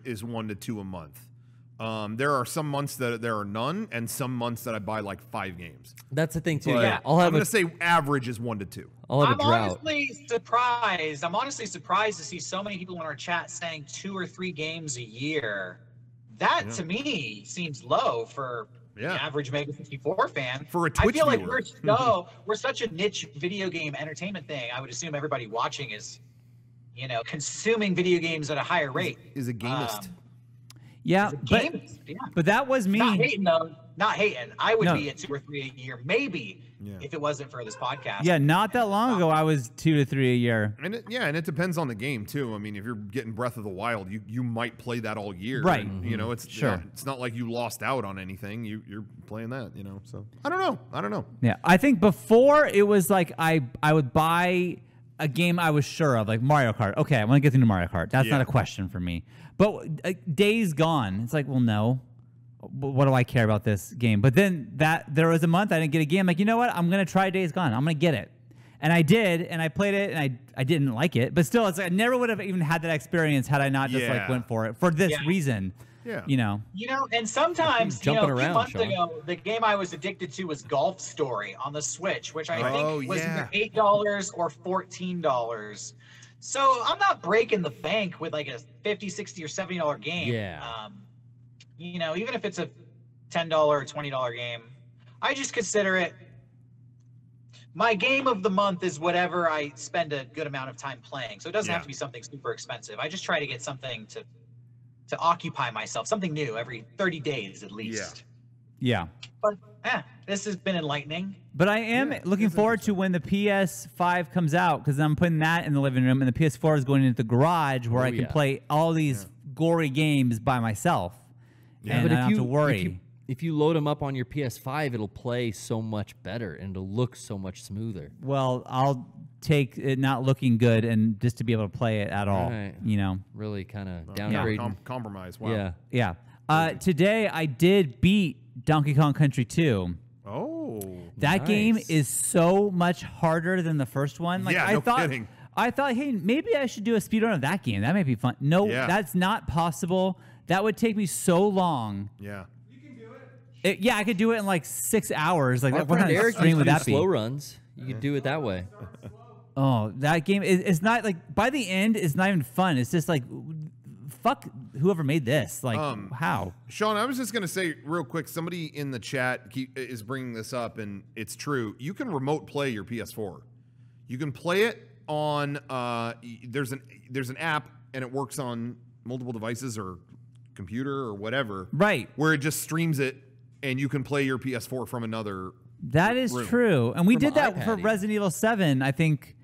is 1 to 2 a month. There are some months that there are none, and some months that I buy like 5 games. That's the thing too. But I'm going to say average is 1 to 2. I'll have a drought. I'm honestly surprised to see so many people in our chat saying 2 or 3 games a year. That to me seems low for the average Mega64 fan. For a Twitch I feel like viewer. we're such a niche video game entertainment thing. I would assume everybody watching is, consuming video games at a higher rate. Is a gamist. But that was me. Not hating, though. Not hating. I would be at 2 or 3 a year, maybe, if it wasn't for this podcast. Yeah, not that long ago, I was 2 to 3 a year. And it depends on the game too. I mean, if you're getting Breath of the Wild, you might play that all year, right? And, it's not like you lost out on anything. You're playing that, So I don't know. Yeah, I think before it was like I would buy a game I was sure of, like Mario Kart. Okay, I want to get into Mario Kart. That's not a question for me. But Days Gone, it's like, well, no. What do I care about this game? But then there was a month I didn't get a game. Like, you know what? I'm going to try Days Gone. I'm going to get it. And I did, and I played it, and I didn't like it. But still, it's like I never would have even had that experience had I not just like went for it for this reason. Yeah. You know, and sometimes, Jumping a few around, months Sean. ago, the game I was addicted to was Golf Story on the Switch, which I think was either $8 or $14. So I'm not breaking the bank with like a $50, $60, or $70 game. Yeah. Even if it's a $10 or $20 game, I just consider it my game of the month is whatever I spend a good amount of time playing. So it doesn't have to be something super expensive. I just try to get something to occupy myself, something new every 30 days at least. Yeah. But this has been enlightening. But I am looking forward to when the PS5 comes out, because I'm putting that in the living room, and the PS4 is going into the garage where I can play all these gory games by myself. Yeah. And I don't have to worry. If you load them up on your PS5, it'll play so much better and it'll look so much smoother. Well, I'll take it not looking good and just to be able to play it at all. Right. Really kind of downgrading. Compromise. Wow. Yeah. Today I did beat Donkey Kong Country 2. Oh. That game is so much harder than the first one. Like no kidding. I thought, hey, maybe I should do a speedrun of that game. That might be fun. No, that's not possible. That would take me so long. Yeah. I could do it in like 6 hours. Like, what kind of Eric stream would that be? Slow runs. You could do it that way. Oh, that game is not like by the end. It's not even fun. It's just like, fuck whoever made this. Like, how? Sean, I was just gonna say real quick. Somebody in the chat is bringing this up, and it's true. You can remote play your PS4. You can play it on. There's an app, and it works on multiple devices or computer or whatever. Right. Where it just streams it. And you can play your PS4 from another That is room. true. And we did that for Resident Evil 7, I think,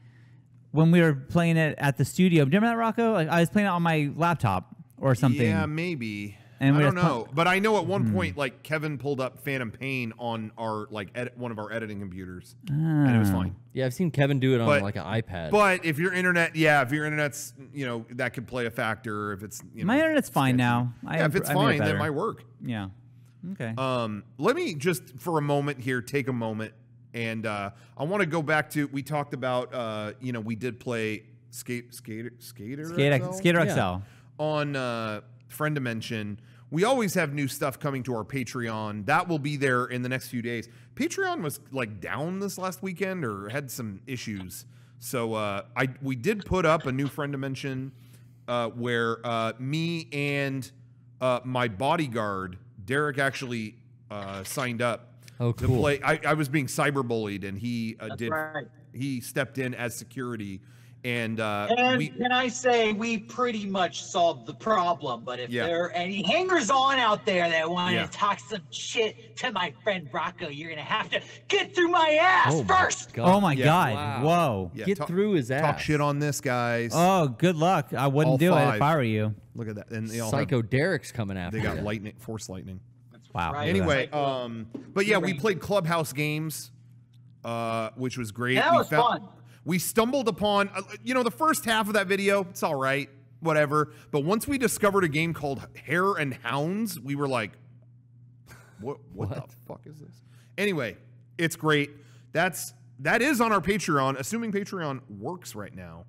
when we were playing it at the studio. Do you remember that, Rocco? Like, I was playing it on my laptop or something. Yeah, maybe. And I don't know. But I know at one point, like, Kevin pulled up Phantom Pain on our one of our editing computers. And it was fine. Yeah, I've seen Kevin do it on like an iPad. But if your internet's, that could play a factor. If it's, my internet's fine now. If it's fine, then it might work. Yeah. Okay. Let me just for a moment here take a moment, and I want to go back to we talked about we did play Skater XL on Friend Dimension. We always have new stuff coming to our Patreon. That will be there in the next few days. Patreon was like down this last weekend or had some issues, so we did put up a new Friend Dimension where me and my bodyguard Derek actually signed up to play. I was being cyberbullied, and he he stepped in as security. And can I say we pretty much solved the problem? But if there are any hangers-on out there that want to talk some shit to my friend Rocco, you're gonna have to get through my ass first. Oh my god! Wow. Whoa! Get through his ass. Talk shit on this, guys. Oh, good luck. I wouldn't do it if I were you. Look at that. And they all Psycho Derek's coming after you. They got you. lightning, force lightning. Wow. Right. Anyway, but yeah, we played Clubhouse games, which was great. Yeah, that was fun. We stumbled upon, the first half of that video, it's all right, whatever. But once we discovered a game called Hare and Hounds, we were like, what the fuck is this? Anyway, it's great. That is on our Patreon, assuming Patreon works right now.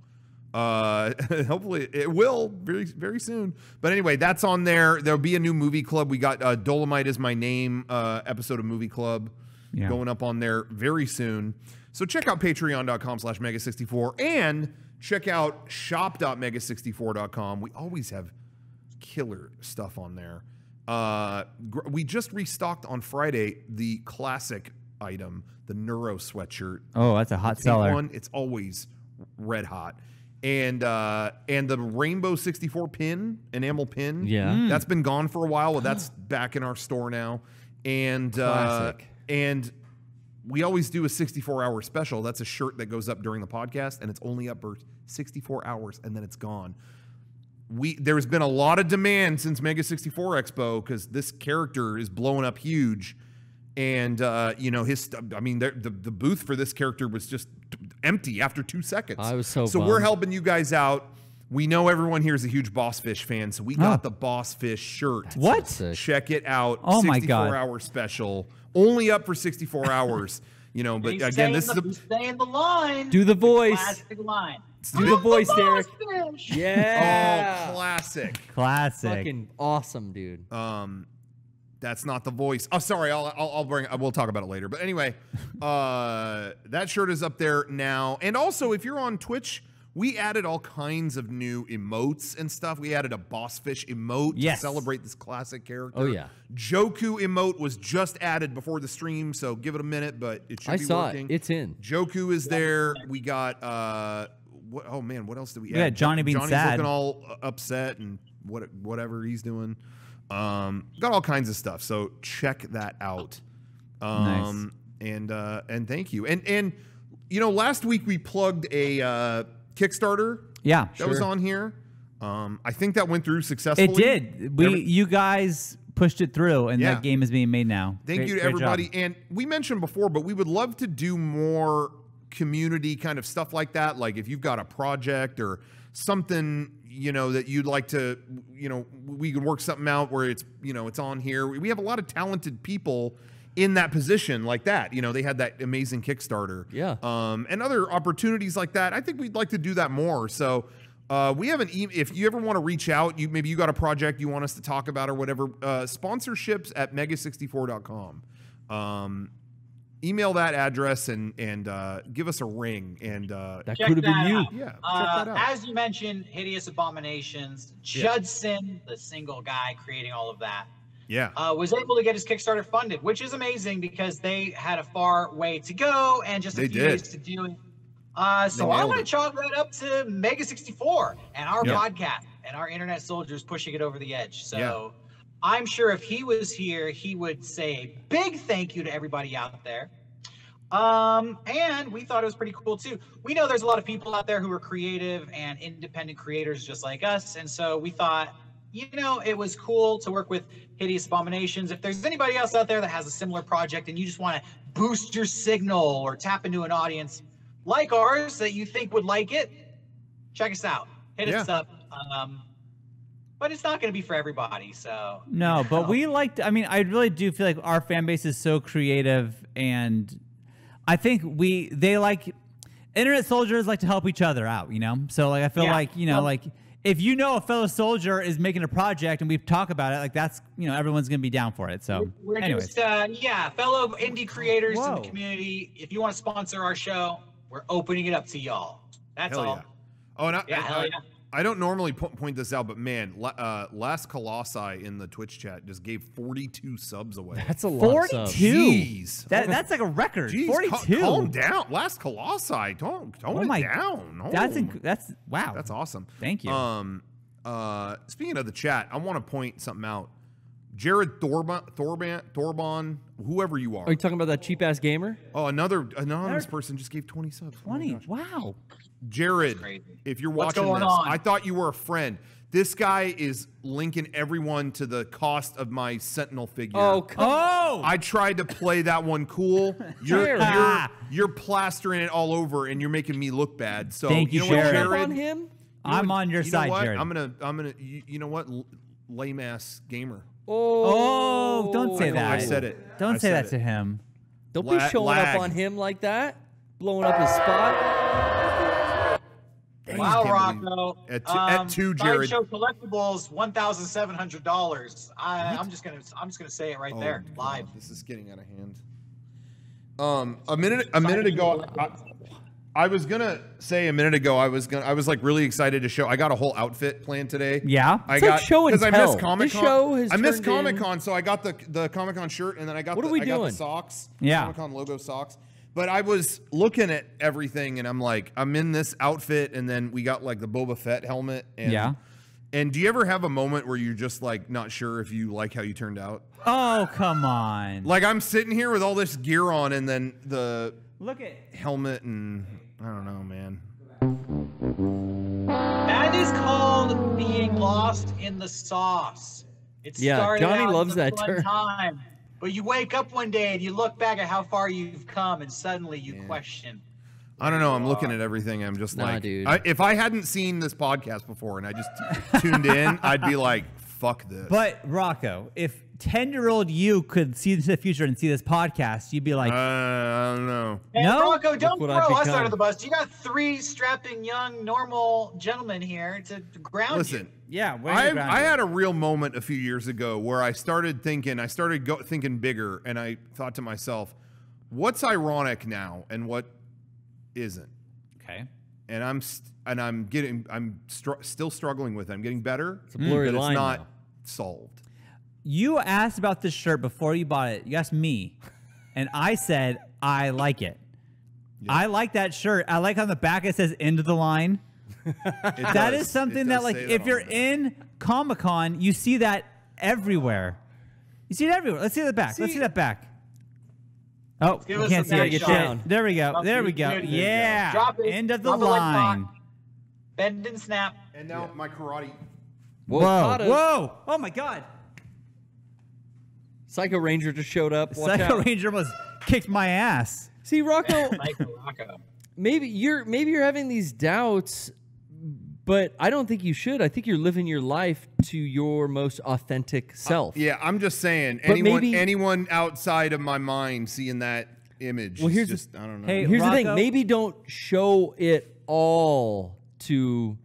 Hopefully it will very, very soon. But anyway, that's on there. There'll be a new movie club. We got Dolomite Is My Name episode of Movie Club going up on there very soon. So check out patreon.com/Mega64 and check out shop.mega64.com. We always have killer stuff on there. We just restocked on Friday the classic item, the Neuro sweatshirt. Oh, that's a hot seller. It's always red hot. And the Rainbow 64 pin, enamel pin. Yeah. That's been gone for a while. Well, that's back in our store now. And classic. And we always do a 64-hour special. That's a shirt that goes up during the podcast, and it's only up for 64 hours, and then it's gone. There's been a lot of demand since Mega64 Expo because this character is blowing up huge, and the booth for this character was just empty after 2 seconds. I was so we're helping you guys out. We know everyone here is a huge Boss Fish fan, so we got the Boss Fish shirt. What? Check it out. Oh my God. 64-hour special. Only up for 64 hours. you know. But again, this is saying the line. Do the voice. Classic line. Do the voice, Derek. Yeah. Oh, classic. Fucking awesome, dude. That's not the voice. Oh, sorry. We'll talk about it later. But anyway, that shirt is up there now. And also, if you're on Twitch, we added all kinds of new emotes and stuff. We added a boss fish emote to celebrate this classic character. Oh, yeah. Joku emote was just added before the stream, so give it a minute, but it should be working. It's in. Joku is there. We got, oh man, what else did we add? Yeah, Johnny being Johnny's sad. looking all upset and whatever he's doing. Got all kinds of stuff, so check that out. Nice. And thank you. And you know, last week we plugged a Kickstarter. Yeah, that was on here. I think that went through successfully. It did. You guys pushed it through, and that game is being made now. Thank you to everybody. And we mentioned before, but we would love to do more community kind of stuff like that. Like if you've got a project or something, you know, that you'd like to, you know, we can work something out where it's, you know, it's on here. We have a lot of talented people in that position like that. You know, they had that amazing Kickstarter. Yeah. And other opportunities like that. I think we'd like to do that more. So we have if you ever want to reach out, maybe you got a project you want us to talk about or whatever, sponsorships at Mega64.com. Email that address and give us a ring. And that could have been you. Yeah, check that out. As you mentioned, Hideous Abominations, Judson, the single guy creating all of that, was able to get his Kickstarter funded, which is amazing because they had a far way to go and just a few days to do it. So I want to chalk that up to Mega64 and our podcast and our internet soldiers pushing it over the edge. So I'm sure if he was here, he would say a big thank you to everybody out there. And we thought it was pretty cool too. We know there's a lot of people out there who are creative and independent creators just like us. And so we thought, you know, it was cool to work with Hideous Abominations. If there's anybody else out there that has a similar project and you just want to boost your signal or tap into an audience like ours that you think would like it, check us out. Hit us up. But it's not going to be for everybody, so. No, but we like to, I mean, I really do feel like our fan base is so creative, and I think they like, internet soldiers like to help each other out, you know? So, like, I feel like, you know, like, if you know a fellow soldier is making a project and we talk about it, like, that's, you know, everyone's going to be down for it. So, we're anyways. Just, fellow indie creators in the community, if you want to sponsor our show, we're opening it up to y'all. That's all. Oh, and I don't normally point this out, but man, Last Colossi in the Twitch chat just gave 42 subs away. That's a lot. 42. Jeez. That's like a record. Jeez, 42. Calm down. Last Colossi. Tone it down. That's wow. That's awesome. Thank you. Speaking of the chat, I want to point something out. Jared Thorban, whoever you are. Are you talking about that cheap ass gamer? Oh, another anonymous person just gave 20 subs. 20. Wow. Jared, if you're watching this, I thought you were a friend. This guy is linking everyone to the cost of my Sentinel figure. Oh, come on. I tried to play that one cool. You're plastering it all over, and you're making me look bad. So thank you, know what, Jared. On him? I'm on your side, Jared. I'm gonna. You know what? Lame ass gamer. Oh, don't say that. I said it. Don't say that to him. Don't be showing up on him like that. Blowing up his spot. Wow, Rocco. At two, Jared. Sideshow Collectibles, $1,700. I'm just gonna say it right there, live. This is getting out of hand. A minute ago, I was gonna say a minute ago I was like really excited to show. I got a whole outfit planned today. Yeah, because I missed Comic-Con. I missed Comic-Con, so I got the Comic-Con shirt, and then I got the socks. Yeah, Comic-Con logo socks. But I was looking at everything, and I'm like, I'm in this outfit, and then we got like the Boba Fett helmet. And, And do you ever have a moment where you're just like not sure if you like how you turned out? Oh, come on! Like I'm sitting here with all this gear on, and then the helmet and. I don't know, man. That is called being lost in the sauce. It started Johnny out loves as a that fun term. time, but you wake up one day and you look back at how far you've come, and suddenly you question. I don't know. I'm looking at everything. I'm just like, dude. If I hadn't seen this podcast before and I just tuned in, I'd be like, fuck this. But Rocco, if 10-year-old you could see into the future and see this podcast, you'd be like, I don't know. And no? Rocco, don't Look throw what I've us become. under the bus. You got 3 strapping young normal gentlemen here to ground Listen, yeah, I had a real moment a few years ago where I started thinking, thinking bigger, and I thought to myself, what's ironic now and what isn't? Okay. And I'm still struggling with it. I'm getting better. It's a blurry but line it's not now. solved. You asked about this shirt before you bought it. You asked me, and I said I like it. Yeah. I like that shirt. I like on the back it says "End of the line." That is something that, like, if you're in Comic-Con, you see that everywhere. You see it everywhere. Let's see the back. Let's see that back. Oh, you can't see it. Get down. There we go. There we go. Yeah. Drop it. End of the Drop it like line. rock. Bend and snap. And now my karate. Whoa. Whoa. Oh, my God. Psycho Ranger just showed up. Watch Psycho out. Ranger almost kicked my ass. See, Rocco, Rocco. maybe you're having these doubts, but I don't think you should. I think you're living your life to your most authentic self. Yeah, I'm just saying. But Anyone outside of my mind seeing that image. Well, here's just, I don't know. Hey, Here's Rocco, the thing. Maybe don't show it all to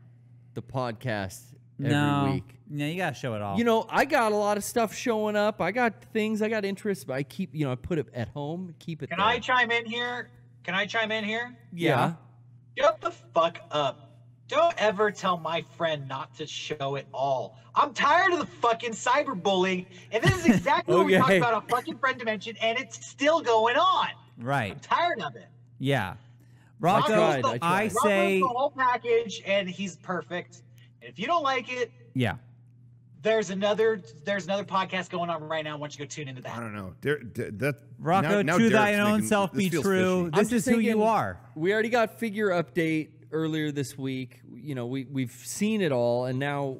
the podcast every week. No, you gotta show it all. You know, I got a lot of stuff showing up. I got things, I got interests, but I keep, I put it at home, keep it Can there. I chime in here? Yeah. Shut the fuck up. Don't ever tell my friend not to show it all. I'm tired of the fucking cyberbullying, and this is exactly what we talked about on fucking Friend Dimension, and it's still going on. Right. I'm tired of it. Yeah. Rocco, I I tried. say, Rocco's the whole package, and he's perfect. And if you don't like it, yeah. there's another podcast going on right now. I want you to go tune into that. I don't know. Rocco, now to thine Derek's own making- self this be feels true. fishy. This is who you are. We already got figure update earlier this week. We've seen it all, and now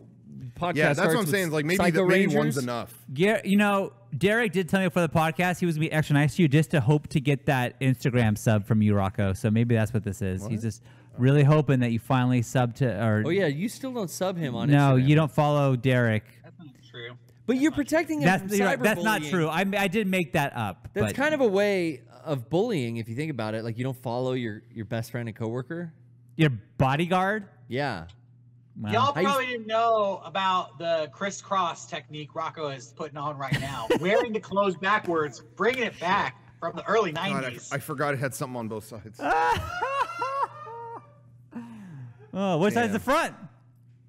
podcast. Yeah, that's starts what I'm with saying. Like maybe Psycho maybe Rangers. one's enough. Yeah, Derek did tell me before the podcast he was gonna be extra nice to you just to hope to get that Instagram sub from you, Rocco. So maybe that's what this is. He's just really hoping that you finally sub to. Or Oh yeah, you still don't sub him on no, Instagram. you don't follow Derek. That's not true. But you're protecting him That's from you're right, that's not cyberbullying. true. I did make that up. That's but kind of a way of bullying if you think about it. Like you don't follow your best friend and coworker. your bodyguard. Yeah. Wow. Y'all probably didn't know about the crisscross technique Rocco is putting on right now. Wearing the clothes backwards, bringing it back from the early 90s. I forgot it had something on both sides. Oh, what side's the front?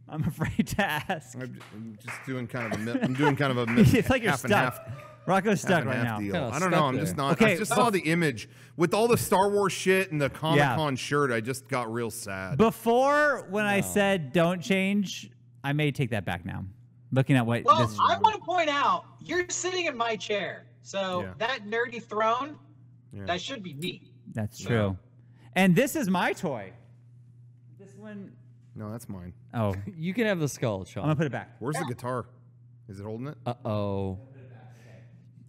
I'm afraid to ask. I'm just doing kind of a. I'm doing kind of a. It's like you're half and stuck. half. Rocco's stuck half and right half now. deal. Kinda I don't know. stuck I'm just there. not. Okay, I just saw the image with all the Star Wars shit and the Comic-Con shirt. I just got real sad. Before, when I said don't change, I may take that back now. Looking at what Well, this. I want to point out, you're sitting in my chair. So Yeah. that nerdy throne, that should be me. That's true. And this is my toy. This one. No, that's mine. Oh, You can have the skull, I'm Sean. gonna put it back. Where's the guitar? Is it holding it? Uh-oh.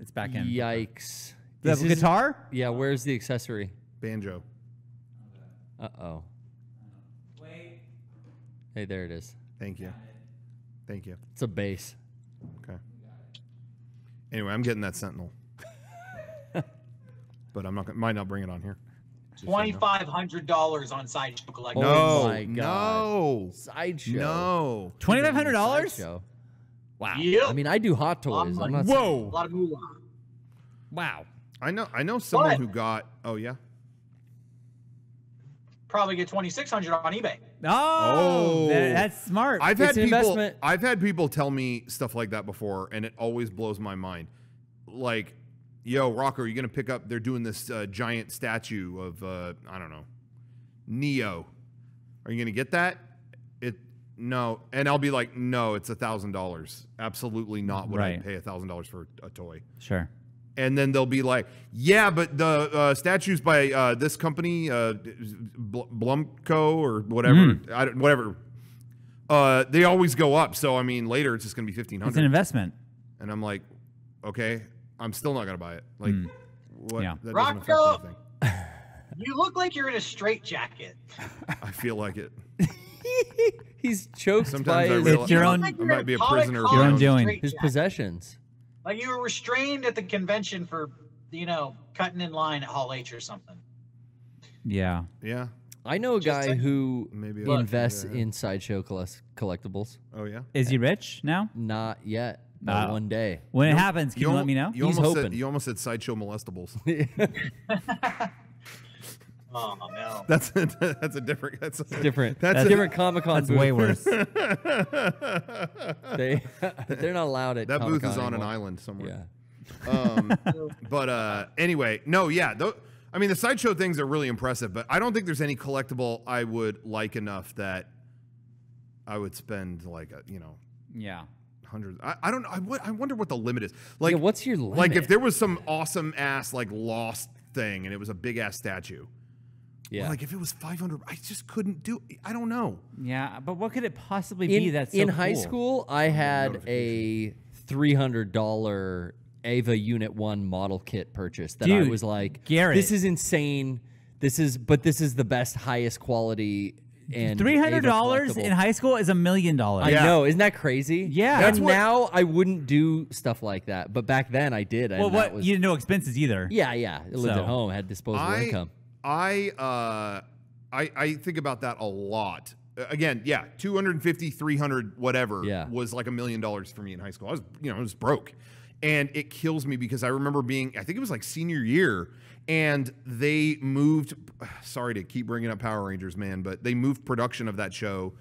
It's back in. Yikes. The Is this- guitar? Yeah, where's the accessory? Banjo. Uh-oh. Hey, there it is. Thank you. Thank you. It's a bass. Okay. Anyway, I'm getting that Sentinel. But I'm not. Might not bring it on here. $2,500 on Sideshow Collector. Oh No. my God. No. Sideshow. No. $2,500? Sideshow. Wow. Yep. I mean, I do hot toys. I'm not A Whoa. lot of moolah. Wow. I know someone But- who got. Oh yeah. Probably get $2,600 on eBay. Oh, that's smart. I've It's had an people. investment. I've had people tell me stuff like that before, and it always blows my mind. Like, yo, Rocco, are you gonna pick up? They're doing this giant statue of I don't know, Neo. Are you gonna get that? No, and I'll be like, no, it's $1,000. Absolutely not. Would I Right. pay $1,000 for a toy? Sure. And then they'll be like, yeah, but the statues by this company, Blumco or whatever, whatever, they always go up. So, I mean, later it's just going to be It's an $1,500. investment. And I'm like, okay, I'm still not going to buy it. Like, what? Yeah. That doesn't affect Rocco! anything. You look like you're in a straitjacket. I feel like it. He's choked Sometimes by I his, It's your realize own- I might be a Comic-Con prisoner of Your my own own doing. straitjacket. his possessions. Like you were restrained at the convention for, cutting in line at Hall H or something. Yeah. Yeah. I know a guy who maybe invests in sideshow collectibles. Oh yeah. Is he rich now? Not yet. But one day. When it happens, can you let me know? He's hoping. You almost said sideshow molestables. Oh no. That's a different. That's different. That's a different Comic-Con. That's booth. way worse. They're not allowed at that Comic-Con booth is on anymore. an island somewhere. Yeah. But anyway, no, yeah. I mean, the sideshow things are really impressive, but I don't think there's any collectible I would like enough that I would spend like Yeah. hundreds. I don't. I wonder what the limit is. Like, what's your limit? Like, if there was some awesome ass like lost thing and it was a big ass statue. Yeah. Like if it was 500, I just couldn't do. I don't know. Yeah, but what could it possibly be that's so in high cool? school? I had a $300 Ava Unit 1 model kit purchase that I was like, Garrett. this is insane. This is the best, highest quality. And $300 in high school is $1 million. I know, isn't that crazy? Yeah. And now I wouldn't do stuff like that, but back then I did. Well, you didn't know expenses either. Yeah, I lived at home, had disposable income. I think about that a lot. Again, yeah, 250, 300, whatever was like $1 million for me in high school. I was broke. And it kills me because I remember I think it was like senior year, and they moved, sorry to keep bringing up Power Rangers, man, but they moved production of that show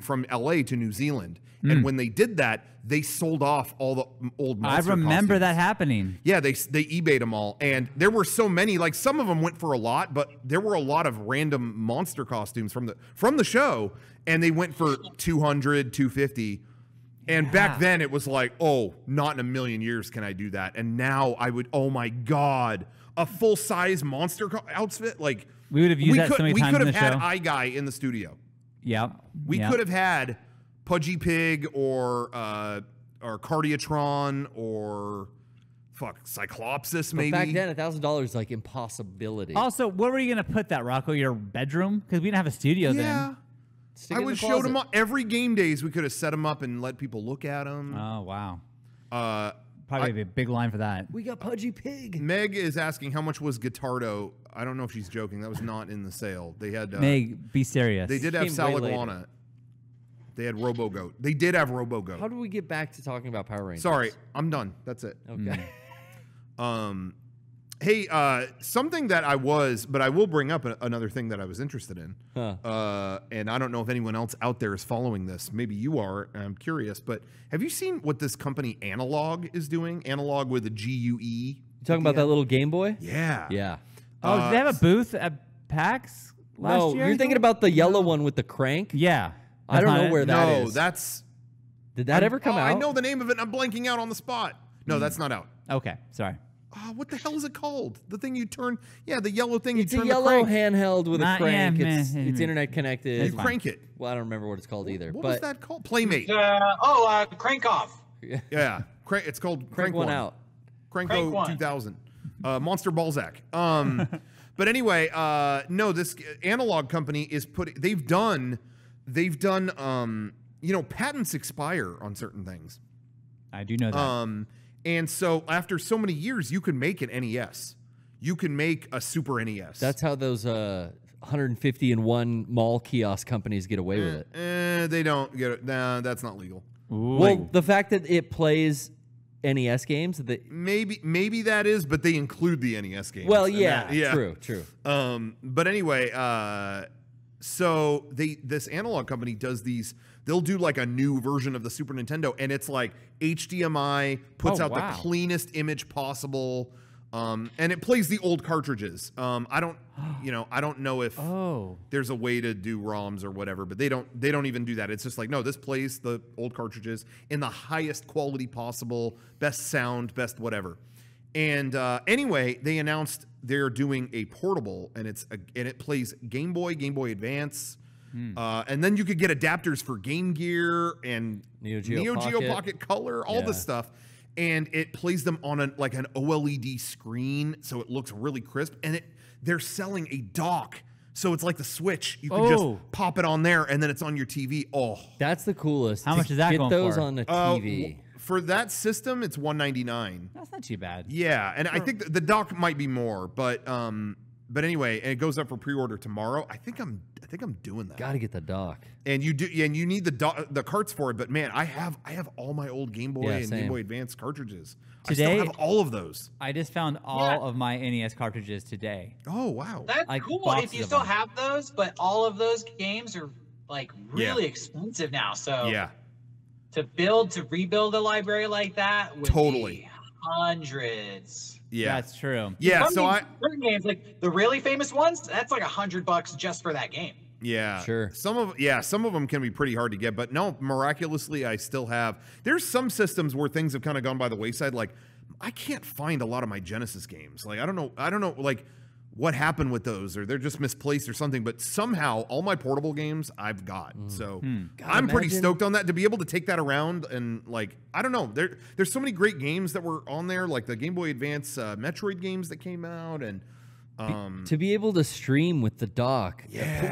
from LA to New Zealand. And when they did that, they sold off all the old monster I remember costumes. that happening. Yeah, they eBayed them all. And there were so many, like some of them went for a lot, but there were a lot of random monster costumes from the show, and they went for 200, 250. And back then it was like, oh, not in a million years can I do that. And now I would, oh my God, a full-size monster outfit? Like we would have used that so many times in the show. We could have had iGuy in the studio. Yeah. We could have had Pudgy Pig or Cardiatron or Cyclopsis maybe. But back then, $1,000 is like impossibility. Also, where were you going to put that, Rocco? Your bedroom? Because we didn't have a studio then. Stick I in would the show closet. them up every game days. We could have set them up and let people look at them. Oh, wow. I Probably a big line for that. We got Pudgy Pig. Meg is asking how much was Guitardo. I don't know if she's joking. That was not in the sale. They had Meg, be serious. They did have Came way later. Salaguana. They had RoboGoat. They did have RoboGoat. How do we get back to talking about Power Rangers? Sorry, I'm done. That's it. Okay. Hey, something that I will bring up another thing that I was interested in. And I don't know if anyone else out there is following this. Maybe you are. I'm curious. But have you seen what this company Analog is doing? Analog with a GUE. You talking about that little Game Boy? Yeah. Yeah. Oh, did they have a booth at PAX last year? You're thinking about the yellow one with the crank? Yeah. I don't know where that is. No, that's... Did that ever come out? I know the name of it, and I'm blanking out on the spot. No, that's not out. Okay, sorry. What the hell is it called? The thing you turn... Yeah, the yellow thing you turn It's a yellow the crank. handheld with a crank. It's it's internet connected. You crank it. Well, I don't remember what it's called either. What but was that called? Playmate. Crank off. Yeah. It's called Crank one out. Cranko 2000. Monster Balzac. But anyway, no, this Analog company is they've done patents expire on certain things. I do know that. And so after so many years, you can make an NES. You can make a Super NES. That's how those 150-in-1 mall kiosk companies get away with it. They don't get it. Nah, that's not legal. Ooh. Well, the fact that it plays NES games, maybe that is, but they include the NES games. Well, yeah, true. But anyway, so this Analog company does these. They'll do like a new version of the Super Nintendo, and it's like HDMI, puts out the cleanest image possible, and it plays the old cartridges. I don't know if there's a way to do ROMs or whatever, but they don't even do that. It's just like, no, this plays the old cartridges in the highest quality possible, best sound, best whatever. And anyway, they announced they're doing a portable, and it plays Game Boy, Game Boy Advance. And then you could get adapters for Game Gear and Neo Geo Pocket Color, all this stuff. And it plays them on an OLED screen, so it looks really crisp. And they're selling a dock, so it's like the Switch. You can just pop it on there, and then it's on your TV. Oh, that's the coolest. How much is that Get going those for? on the TV. For that system, it's $199. That's not too bad. Yeah, and I think the dock might be more, but anyway, and it goes up for pre-order tomorrow. I think I'm doing that. Got to get the dock. And you need the carts for it. But man, I have all my old Game Boy and Game Boy Advance cartridges. Today, I still have all of those. I just found all of my NES cartridges today. Oh wow, that's cool. If you still have those, but all of those games are like really expensive now. So yeah. To rebuild a library like that would be hundreds. Yeah, that's true. Yeah, certain games like the really famous ones, that's like $100 just for that game. Yeah, sure. Some of them can be pretty hard to get, but no, miraculously, I still have. There's some systems where things have kind of gone by the wayside. Like, I can't find a lot of my Genesis games. Like, I don't know, like what happened with those, or they're just misplaced or something. But somehow, all my portable games I've got. So I'm pretty stoked on that to be able to take that around and like I don't know. There's so many great games that were on there, like the Game Boy Advance Metroid games that came out, and to be able to stream with the dock,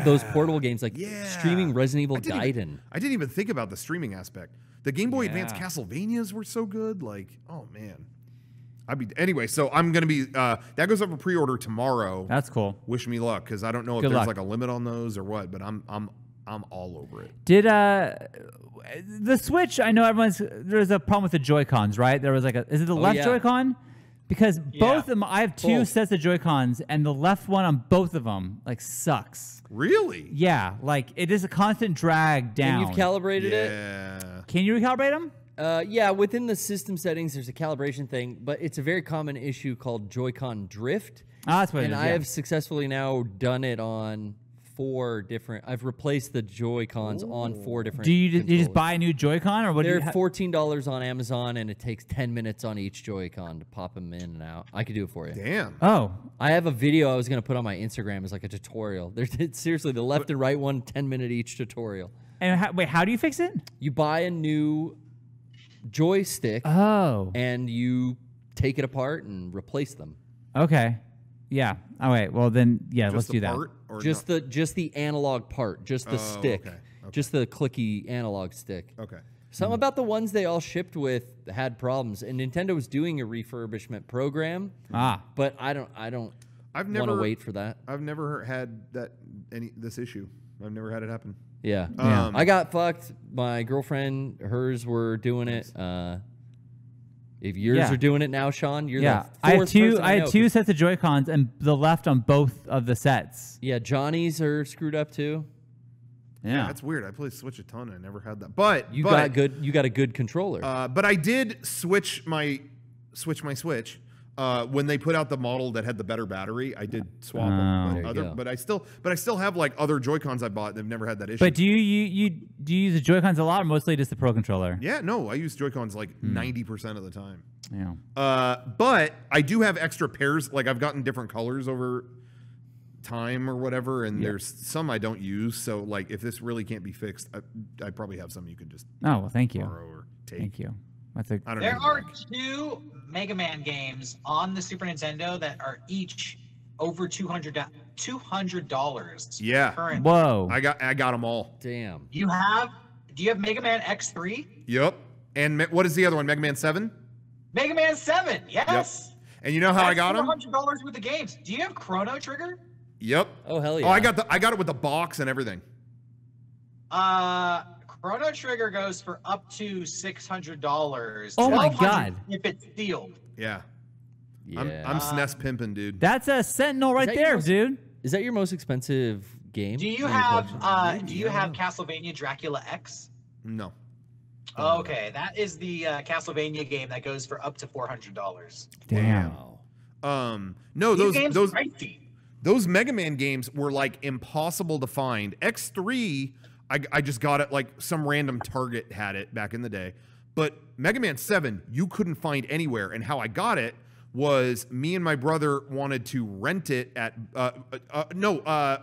those portable games like streaming Resident Evil Gaiden. I didn't even think about the streaming aspect. The Game Boy Advance Castlevanias were so good. Like, oh man. Anyway, so I'm gonna be that goes up for pre-order tomorrow. That's cool. Wish me luck, because I don't know if there's like a limit on those or what, but I'm all over it. Did the Switch? I know there's a problem with the Joy-Cons, right? There was like is it the left Joy-Con? Because both of them, I have two sets of Joy-Cons, and the left one on both of them like sucks. Really? Yeah, like it is a constant drag down. And you've calibrated it? Yeah. Can you recalibrate them? Yeah, within the system settings, there's a calibration thing, but it's a very common issue called Joy-Con drift. That's what it is. And I have successfully now done it on 4 different. I've replaced the Joy-Cons on 4 different. Do you just buy a new Joy-Con, or what? They're $14 on Amazon, and it takes 10 minutes on each Joy-Con to pop them in and out. I could do it for you. Damn. Oh, I have a video I was gonna put on my Instagram as like a tutorial. There's seriously the left and right one, 10-minute each tutorial. And wait, how do you fix it? You buy a new joystick. And you take it apart and replace them. Okay. Yeah. All right. Well then, let's do that. Just the analog part, just the stick, just the clicky analog stick. Okay. Some about the ones they all shipped with had problems, and Nintendo was doing a refurbishment program. But I don't want to wait for that. I've never had this issue. I've never had it happen. Yeah. I got fucked. My girlfriend, hers were doing it. If yours are doing it now, Sean, you're the fourth person I had 2 sets of Joy-Cons and the left on both of the sets. Yeah, Johnny's are screwed up too. Yeah, that's weird. I played Switch a ton and I never had that. But you got a good controller. But I did switch my Switch. When they put out the model that had the better battery, I did swap them. But I still have like other Joy-Cons I bought. They've never had that issue. But do you use the Joy-Cons a lot, or mostly just the Pro Controller? Yeah, no, I use Joy-Cons like 90% of the time. Yeah. But I do have extra pairs. Like I've gotten different colors over time or whatever, and there's some I don't use. So like if this really can't be fixed, I probably have some you could just thank you. borrow or take. Thank you. There are 2 Mega Man games on the Super Nintendo that are each over $200. Yeah. Currently. Whoa. I got them all. Damn. Do you have Mega Man X3? Yep. And what is the other one? Mega Man 7? Mega Man 7. Yes. Yep. And you know how I got them? $100 worth of games. Do you have Chrono Trigger? Yep. Oh hell yeah. Oh, I got it with the box and everything. Chrono Trigger goes for up to $600. Oh my god! If it's sealed. Yeah. I'm SNES pimping, dude. That's a Sentinel right there, dude. Is that your most expensive game? Do you have Castlevania Dracula X? No. Okay, that is the Castlevania game that goes for up to $400. Damn. No, those pricey. Mega Man games were like impossible to find. X3, I just got it, like some random Target had it back in the day. But Mega Man 7, you couldn't find anywhere. And how I got it was me and my brother wanted to rent it at,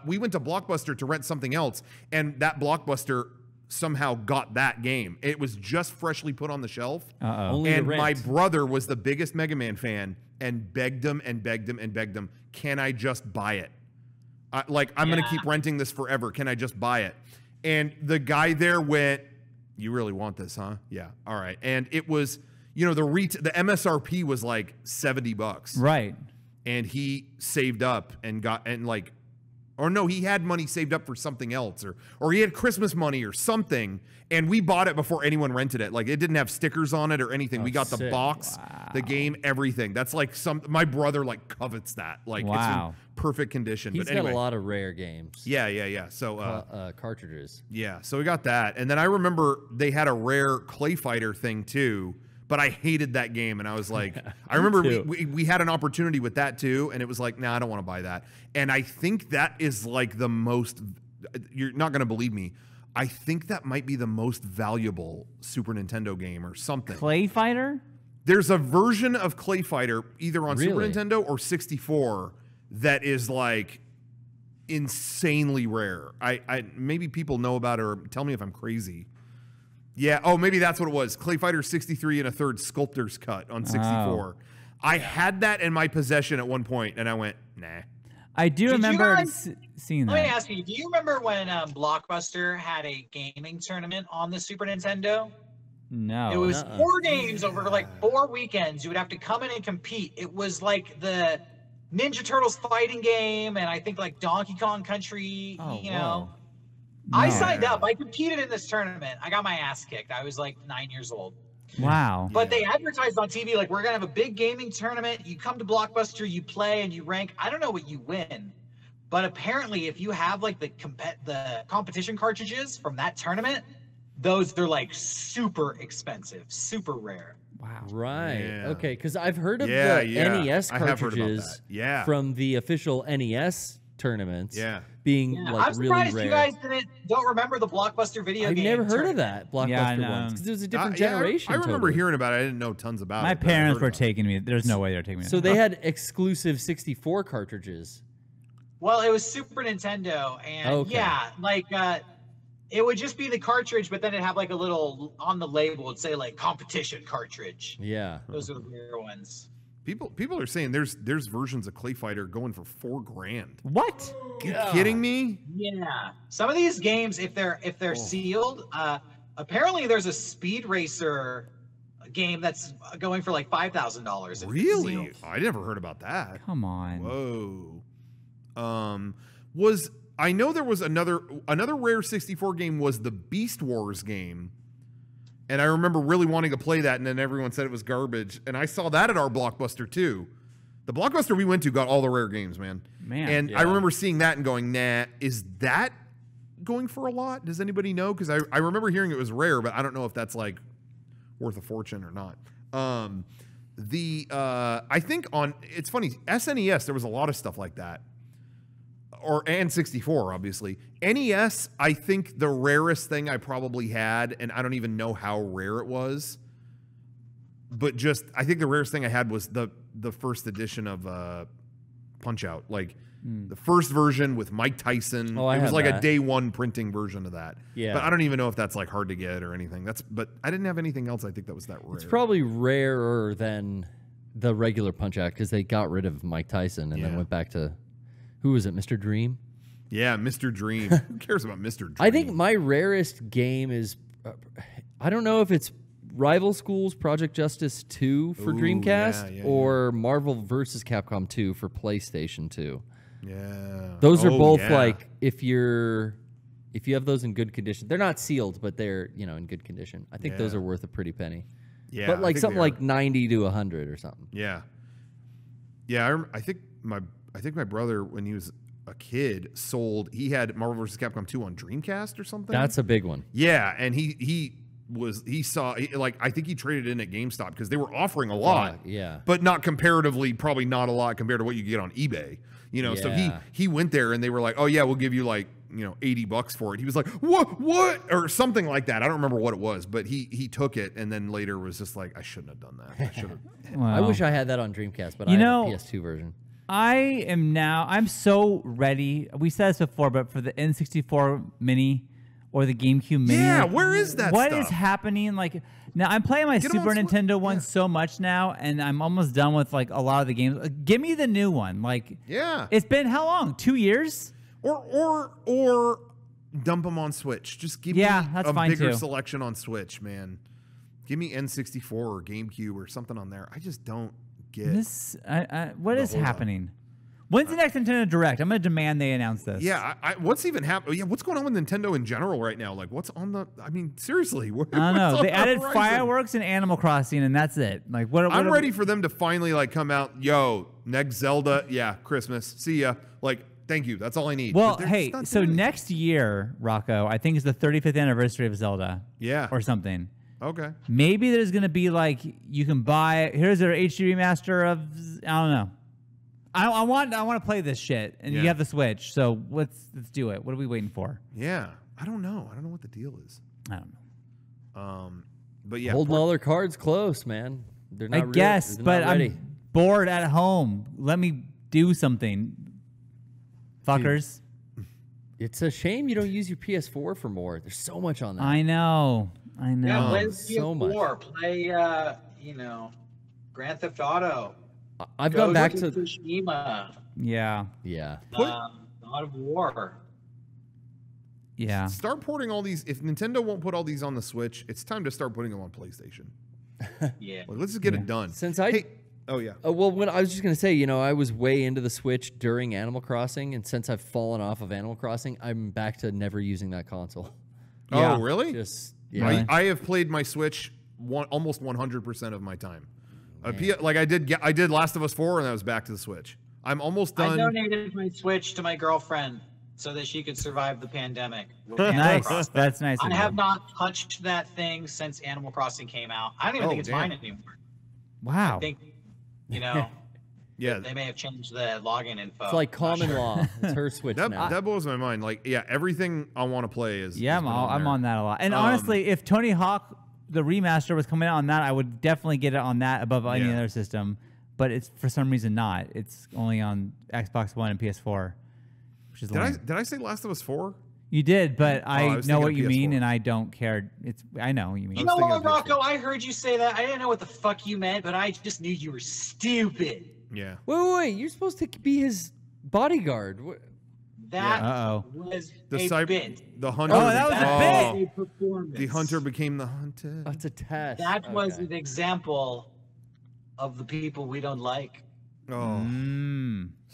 we went to Blockbuster to rent something else. And that Blockbuster somehow got that game. It was just freshly put on the shelf. And my brother was the biggest Mega Man fan and begged him and begged him and begged him, can I just buy it? I'm going to keep renting this forever. Can I just buy it? And the guy there went, You really want this, huh? Yeah. All right. And it was, you know, the MSRP was like $70. Right. And he saved up and or no, he had money saved up for something else, or he had Christmas money or something, and we bought it before anyone rented it. Like, it didn't have stickers on it or anything. We got the box, the game, everything. That's like my brother like covets that. Like, it's in perfect condition. He's got a lot of rare games. Yeah. So cartridges. Yeah, so we got that, and then I remember they had a rare Clay Fighter thing too. But I hated that game, and I was like, I remember we had an opportunity with that too, and it was like, nah, I don't want to buy that. And I think that is like the most, you're not going to believe me, I think that might be the most valuable Super Nintendo game or something. Clay Fighter? There's a version of Clay Fighter, either on Super Nintendo or 64, that is like insanely rare. I maybe people know about it or tell me if I'm crazy. Yeah, oh, maybe that's what it was. Clay Fighter 63 and a third Sculptor's Cut on 64. Oh. I had that in my possession at one point, and I went, nah. I do remember seeing that. Let me ask you, do you remember when Blockbuster had a gaming tournament on the Super Nintendo? No. It was 4 games over like 4 weekends. You would have to come in and compete. It was like the Ninja Turtles fighting game, and I think like Donkey Kong Country, you know. No. I signed up. I competed in this tournament. I got my ass kicked. I was like 9 years old. Wow. But they advertised on TV like, we're going to have a big gaming tournament. You come to Blockbuster, you play, and you rank. I don't know what you win. But apparently, if you have like the competition cartridges from that tournament, they're like super expensive, super rare. Wow. Right. Yeah. Okay, because I've heard of the NES cartridges from the official NES tournaments being like really rare. I'm surprised you guys don't remember the Blockbuster video game. I've never heard of that Blockbuster ones because it was a different generation. I remember hearing about it. I didn't know tons about it. My parents were taking me. There's no way they were taking me. So they had exclusive 64 cartridges. Well, it was Super Nintendo, and it would just be the cartridge, but then it'd have like a little on the label. It'd say like competition cartridge. Yeah, those are the rare ones. People are saying there's versions of Clay Fighter going for $4,000. What? Are you kidding me? Yeah. Some of these games, if they're sealed, apparently there's a Speed Racer game that's going for like $5,000. Really? I never heard about that. Come on. Whoa. I know there was another rare 64 game was the Beast Wars game. And I remember really wanting to play that, and then everyone said it was garbage. And I saw that at our Blockbuster, too. The Blockbuster we went to got all the rare games, man. And I remember seeing that and going, nah, is that going for a lot? Does anybody know? Because I remember hearing it was rare, but I don't know if that's, like, worth a fortune or not. I think it's funny, SNES, there was a lot of stuff like that. And 64, obviously. NES, I think the rarest thing I probably had, and I don't even know how rare it was, but I think the rarest thing I had was the first edition of Punch-Out. Like, the first version with Mike Tyson. Oh, it was like a day one printing version of that. Yeah. But I don't even know if that's, like, hard to get or anything. But I didn't have anything else I think that was that rare. It's probably rarer than the regular Punch-Out because they got rid of Mike Tyson and then went back to... Who was it, Mr. Dream? Yeah, Mr. Dream. Who cares about Mr. Dream? I think my rarest game is, I don't know if it's Rival Schools Project Justice 2 for Dreamcast or Marvel vs. Capcom 2 for PlayStation 2. Yeah. Those are both like, if you have those in good condition, they're not sealed, but they're, in good condition. I think those are worth a pretty penny. Yeah. But like something like 90 to 100 or something. Yeah. Yeah, I think my brother, when he was a kid, he had Marvel vs. Capcom 2 on Dreamcast or something. That's a big one. Yeah, and he saw, like, I think he traded in at GameStop because they were offering a lot. But not comparatively, probably not a lot compared to what you get on eBay. So he went there and they were like, oh yeah, we'll give you like, $80 for it. He was like, what? Or something like that. I don't remember what it was, but he took it and then later was just like, I shouldn't have done that. I should have. Wow. I wish I had that on Dreamcast, but I had a PS2 version. I'm so ready. We said this before, but for the N64 Mini or the GameCube Mini. Yeah, where is that What stuff? is happening? Like, now I'm playing my Super Nintendo one so much now, and I'm almost done with like a lot of the games. Give me the new one. Like, yeah. It's been how long? 2 years? Or dump them on Switch. Just give me that's a fine bigger too. selection on Switch, man. Give me N64 or GameCube or something on there. I just don't get this. What is happening? When's the next Nintendo Direct? I'm gonna demand they announce this. Yeah, what's even happening? Yeah, what's going on with Nintendo in general right now? Like, what's on the? I mean, seriously, I don't know. They added fireworks and Animal Crossing, and that's it. Like, what? I'm ready for them to finally like come out. Yo, next Zelda, yeah, Christmas. See ya. Like, thank you. That's all I need. Well, hey, so next year, Rocco, I think is the 35th anniversary of Zelda. Yeah, or something. Okay. Maybe there's gonna be like you can buy. Here's their HD remaster of. I don't know. I want to play this shit, and you have the Switch. So let's do it. What are we waiting for? Yeah, I don't know. I don't know what the deal is. I don't know. But yeah, holding all their cards close, man. They're not. I guess, but I'm bored at home. Let me do something, fuckers. Dude, it's a shame you don't use your PS4 for more. There's so much on that. I know. Yeah, when's so much. Play, Grand Theft Auto. I've gone back to Tsushima. Yeah. God of War. Yeah. Start porting all these. If Nintendo won't put all these on the Switch, it's time to start putting them on PlayStation. Yeah. Like, let's just get it done. Since well, when I was just gonna say, I was way into the Switch during Animal Crossing, and since I've fallen off of Animal Crossing, I'm back to never using that console. Oh, really? Just I have played my Switch almost 100% of my time. Like I did Last of Us 4, and I was back to the Switch. I'm almost done. I donated my Switch to my girlfriend so that she could survive the pandemic. Nice. That's nice. I have not touched that thing since Animal Crossing came out. I don't even think it's mine anymore. Wow. I think, yeah, they may have changed the login info. It's like common law. It's her Switch now. That blows my mind. Like, yeah, everything I want to play is. Yeah, I'm on that a lot. And honestly, if Tony Hawk, the remaster, was coming out on that, I would definitely get it on that above any other system. But it's for some reason not. It's only on Xbox One and PS4, which is lame. Did I say Last of Us 4? You did, but I know what you PS4. mean, and I don't care. I know what you mean. You know what, Rocco? I heard you say that. I didn't know what the fuck you meant, but I just knew you were stupid. Yeah. Wait. You're supposed to be his bodyguard. That was a bit. The hunter. Oh, that was a bit. Performance. The hunter became the hunted. That's a test. That was an example of the people we don't like. Oh.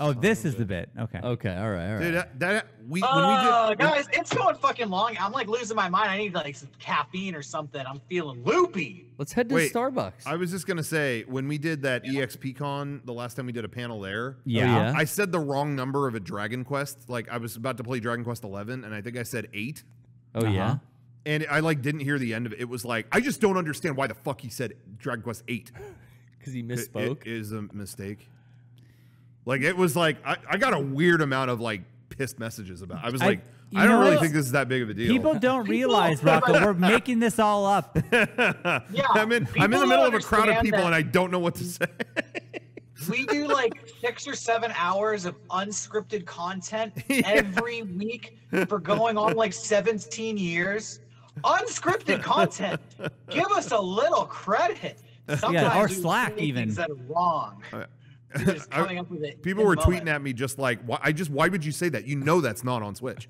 Oh, this is the bit. Okay. Okay. All right. Dude, when we did, guys, it's going fucking long. I'm like losing my mind. I need like some caffeine or something. I'm feeling loopy. Let's head to Starbucks. I was just gonna say, when we did that EXPCon the last time we did a panel there, I said the wrong number of a Dragon Quest. Like, I was about to play Dragon Quest 11, and I think I said 8. Oh yeah. And I didn't hear the end of it. It was like, I just don't understand why the fuck he said Dragon Quest 8. Because he misspoke. It is a mistake. Like, it was like, I got a weird amount of like pissed messages about it. I was like, I don't really think this is that big of a deal. People don't realize, Rocco, we're making this all up. Yeah, I'm in the middle of a crowd of people and I don't know what to say. We do like 6 or 7 hours of unscripted content every week for going on like 17 years. Unscripted content. Give us a little credit. Sometimes or slack even. Things that are wrong. Just coming up with it. People were tweeting at me just like, why would you say that? You know that's not on Switch.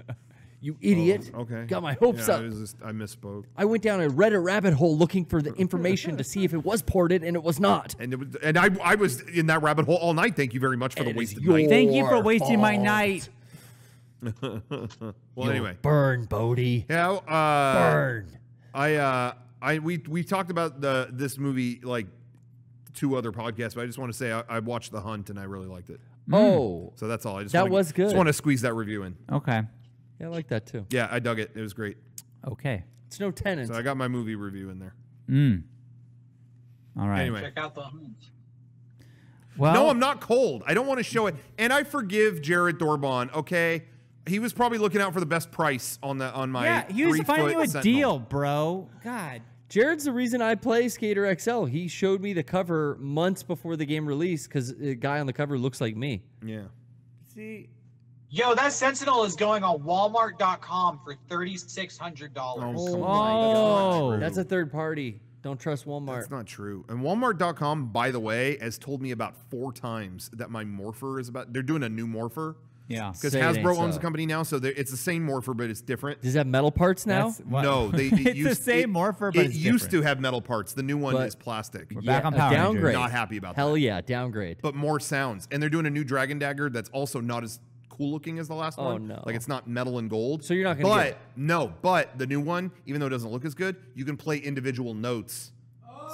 You idiot. Okay. Got my hopes up. I misspoke. I went down a Reddit rabbit hole looking for the information to see if it was ported, and it was not. And I was in that rabbit hole all night. Thank you very much for the wasted night. Thank you for wasting my night. Well, anyway. Burn, Bodie. Yeah. Burn. We talked about this movie like 2 other podcasts, but I just want to say I watched The Hunt and I really liked it. Oh. So that's all. That was good. Just want to squeeze that review in. Okay. Yeah, I like that too. Yeah, I dug it. It was great. Okay. It's no Tenant. So I got my movie review in there. All right. Anyway. Check out The Hunt. Well, no, I'm not cold. I don't want to show it. And I forgive Jared Dorban, okay? He was probably looking out for the best price on my yeah, he was finding you a Sentinel. deal, bro. God. Jared's the reason I play Skater XL. He showed me the cover months before the game released because the guy on the cover looks like me. Yeah. See, yo, that Sentinel is going on Walmart.com for $3,600. Oh my God. That's a third party. Don't trust Walmart. That's not true. And Walmart.com, by the way, has told me about 4 times that my Morpher is about. They're doing a new Morpher. Yeah. Because Hasbro owns the company now, so it's the same morpher, but it's different. Does it have metal parts now? No, it's the same morpher, but it used to have metal parts. The new one is plastic. We're back on Power Rangers. Downgrade. Not happy about that. Hell yeah, downgrade. But more sounds. And they're doing a new Dragon Dagger that's also not as cool looking as the last one. Oh, no. Like, it's not metal and gold. So you're not going to get it. But the new one, even though it doesn't look as good, you can play individual notes.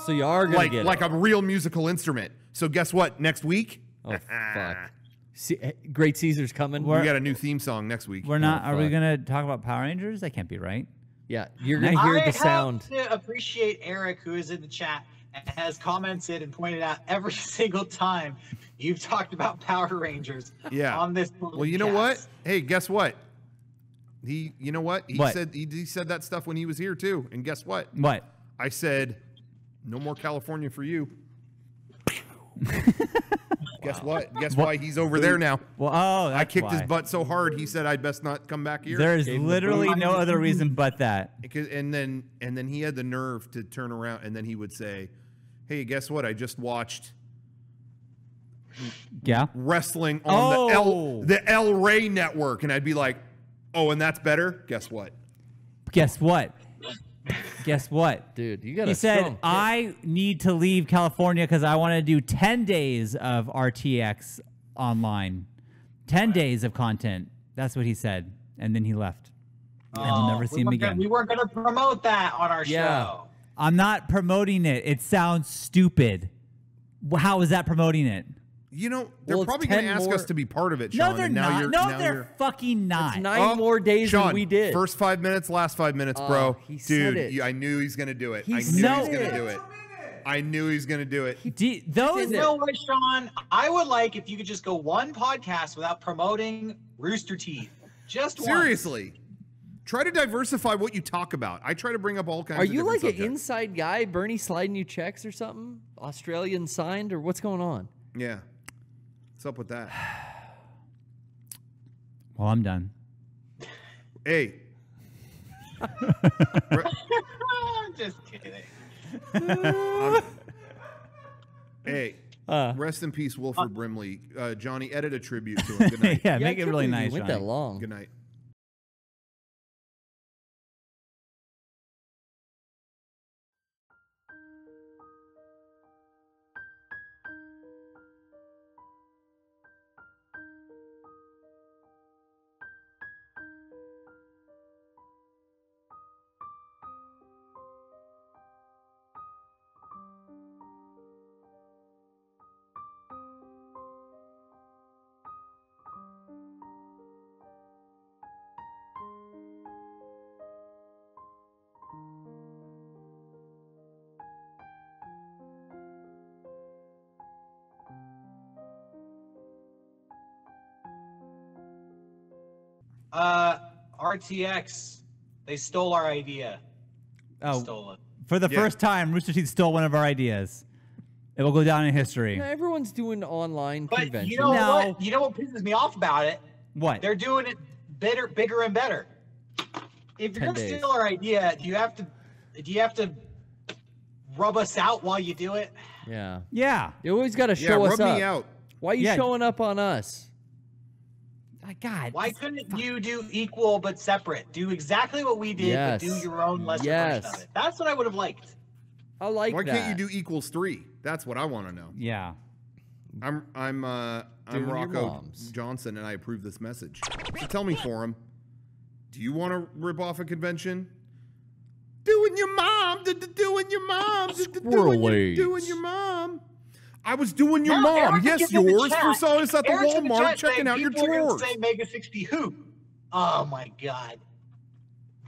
So you are going to get like a real musical instrument. So guess what? Next week? Oh, fuck. Great Caesar's coming. We got a new theme song next week. We're not. Are we going to talk about Power Rangers? That can't be right. Yeah, you're going to hear the sound. I have to appreciate Eric, who is in the chat and has commented and pointed out every single time you've talked about Power Rangers on this podcast. Well, you know what? Hey, guess what? He said that stuff when he was here too. And guess what? What? I said, no more California for you. Guess what? Guess why he's over there now? Well, I kicked his butt so hard. He said I'd best not come back here. There's literally no other reason but that. And then he had the nerve to turn around and then he would say, "Hey, guess what? I just watched wrestling on the El Rey network." And I'd be like, "Oh, and that's better? Guess what? Guess what? Guess what? Dude, you got He said, I need to leave California because I want to do 10 days of RTX online. 10 days of content. That's what he said. And then he left. And we'll never see him again. We weren't going to promote that on our show. I'm not promoting it. It sounds stupid. How is that promoting it? You know, they're probably going to ask us to be part of it, Sean. No, they're not. No, they're fucking not. It's 9 more days Sean, than we did. First 5 minutes, last 5 minutes, bro. Dude, I knew he's going to do it. I knew he was going to do it. I knew he was going to do it. You know what, Sean? I would like if you could just go one podcast without promoting Rooster Teeth. Just seriously. Try to diversify what you talk about. I try to bring up all kinds of different subjects. Are you like an inside guy, Bernie sliding you checks or something? Australian signed, or what's going on? Yeah. What's up with that? Well, I'm done. Hey. Just kidding. Hey. Rest in peace, Willford Brimley. Johnny, edit a tribute to him. Good night. Yeah, make it really nice. Went that long. Good night. RTX, they stole our idea. Stole it. For the first time, Rooster Teeth stole one of our ideas. It will go down in history. Yeah, everyone's doing online conventions. You know what? You know what pisses me off about it? What? They're doing it bigger and better. If you're gonna steal our idea, do you have to rub us out while you do it? Yeah. Yeah. You always got to show us up. Rub me out. Why are you showing up on us? God. Why couldn't you do equal but separate? Do exactly what we did, but do your own lesser version of it. That's what I would have liked. I like Why that. Why can't you do equals 3? That's what I want to know. Yeah. I'm Rocco Johnson, and I approve this message. So tell me, Forum, do you want to rip off a convention? Doing your mom, doing your mom, doing your mom. I was doing your mom. Yes, yours. First saw us at the Walmart checking out your drawers. Say Mega60 who? Oh my God.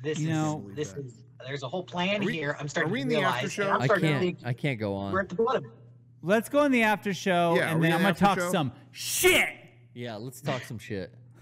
This is. There's a whole plan here. I'm starting to realize. I can't go on. We're at the bottom. Let's go in the after show, and then I'm gonna talk some shit. Yeah, let's talk some shit.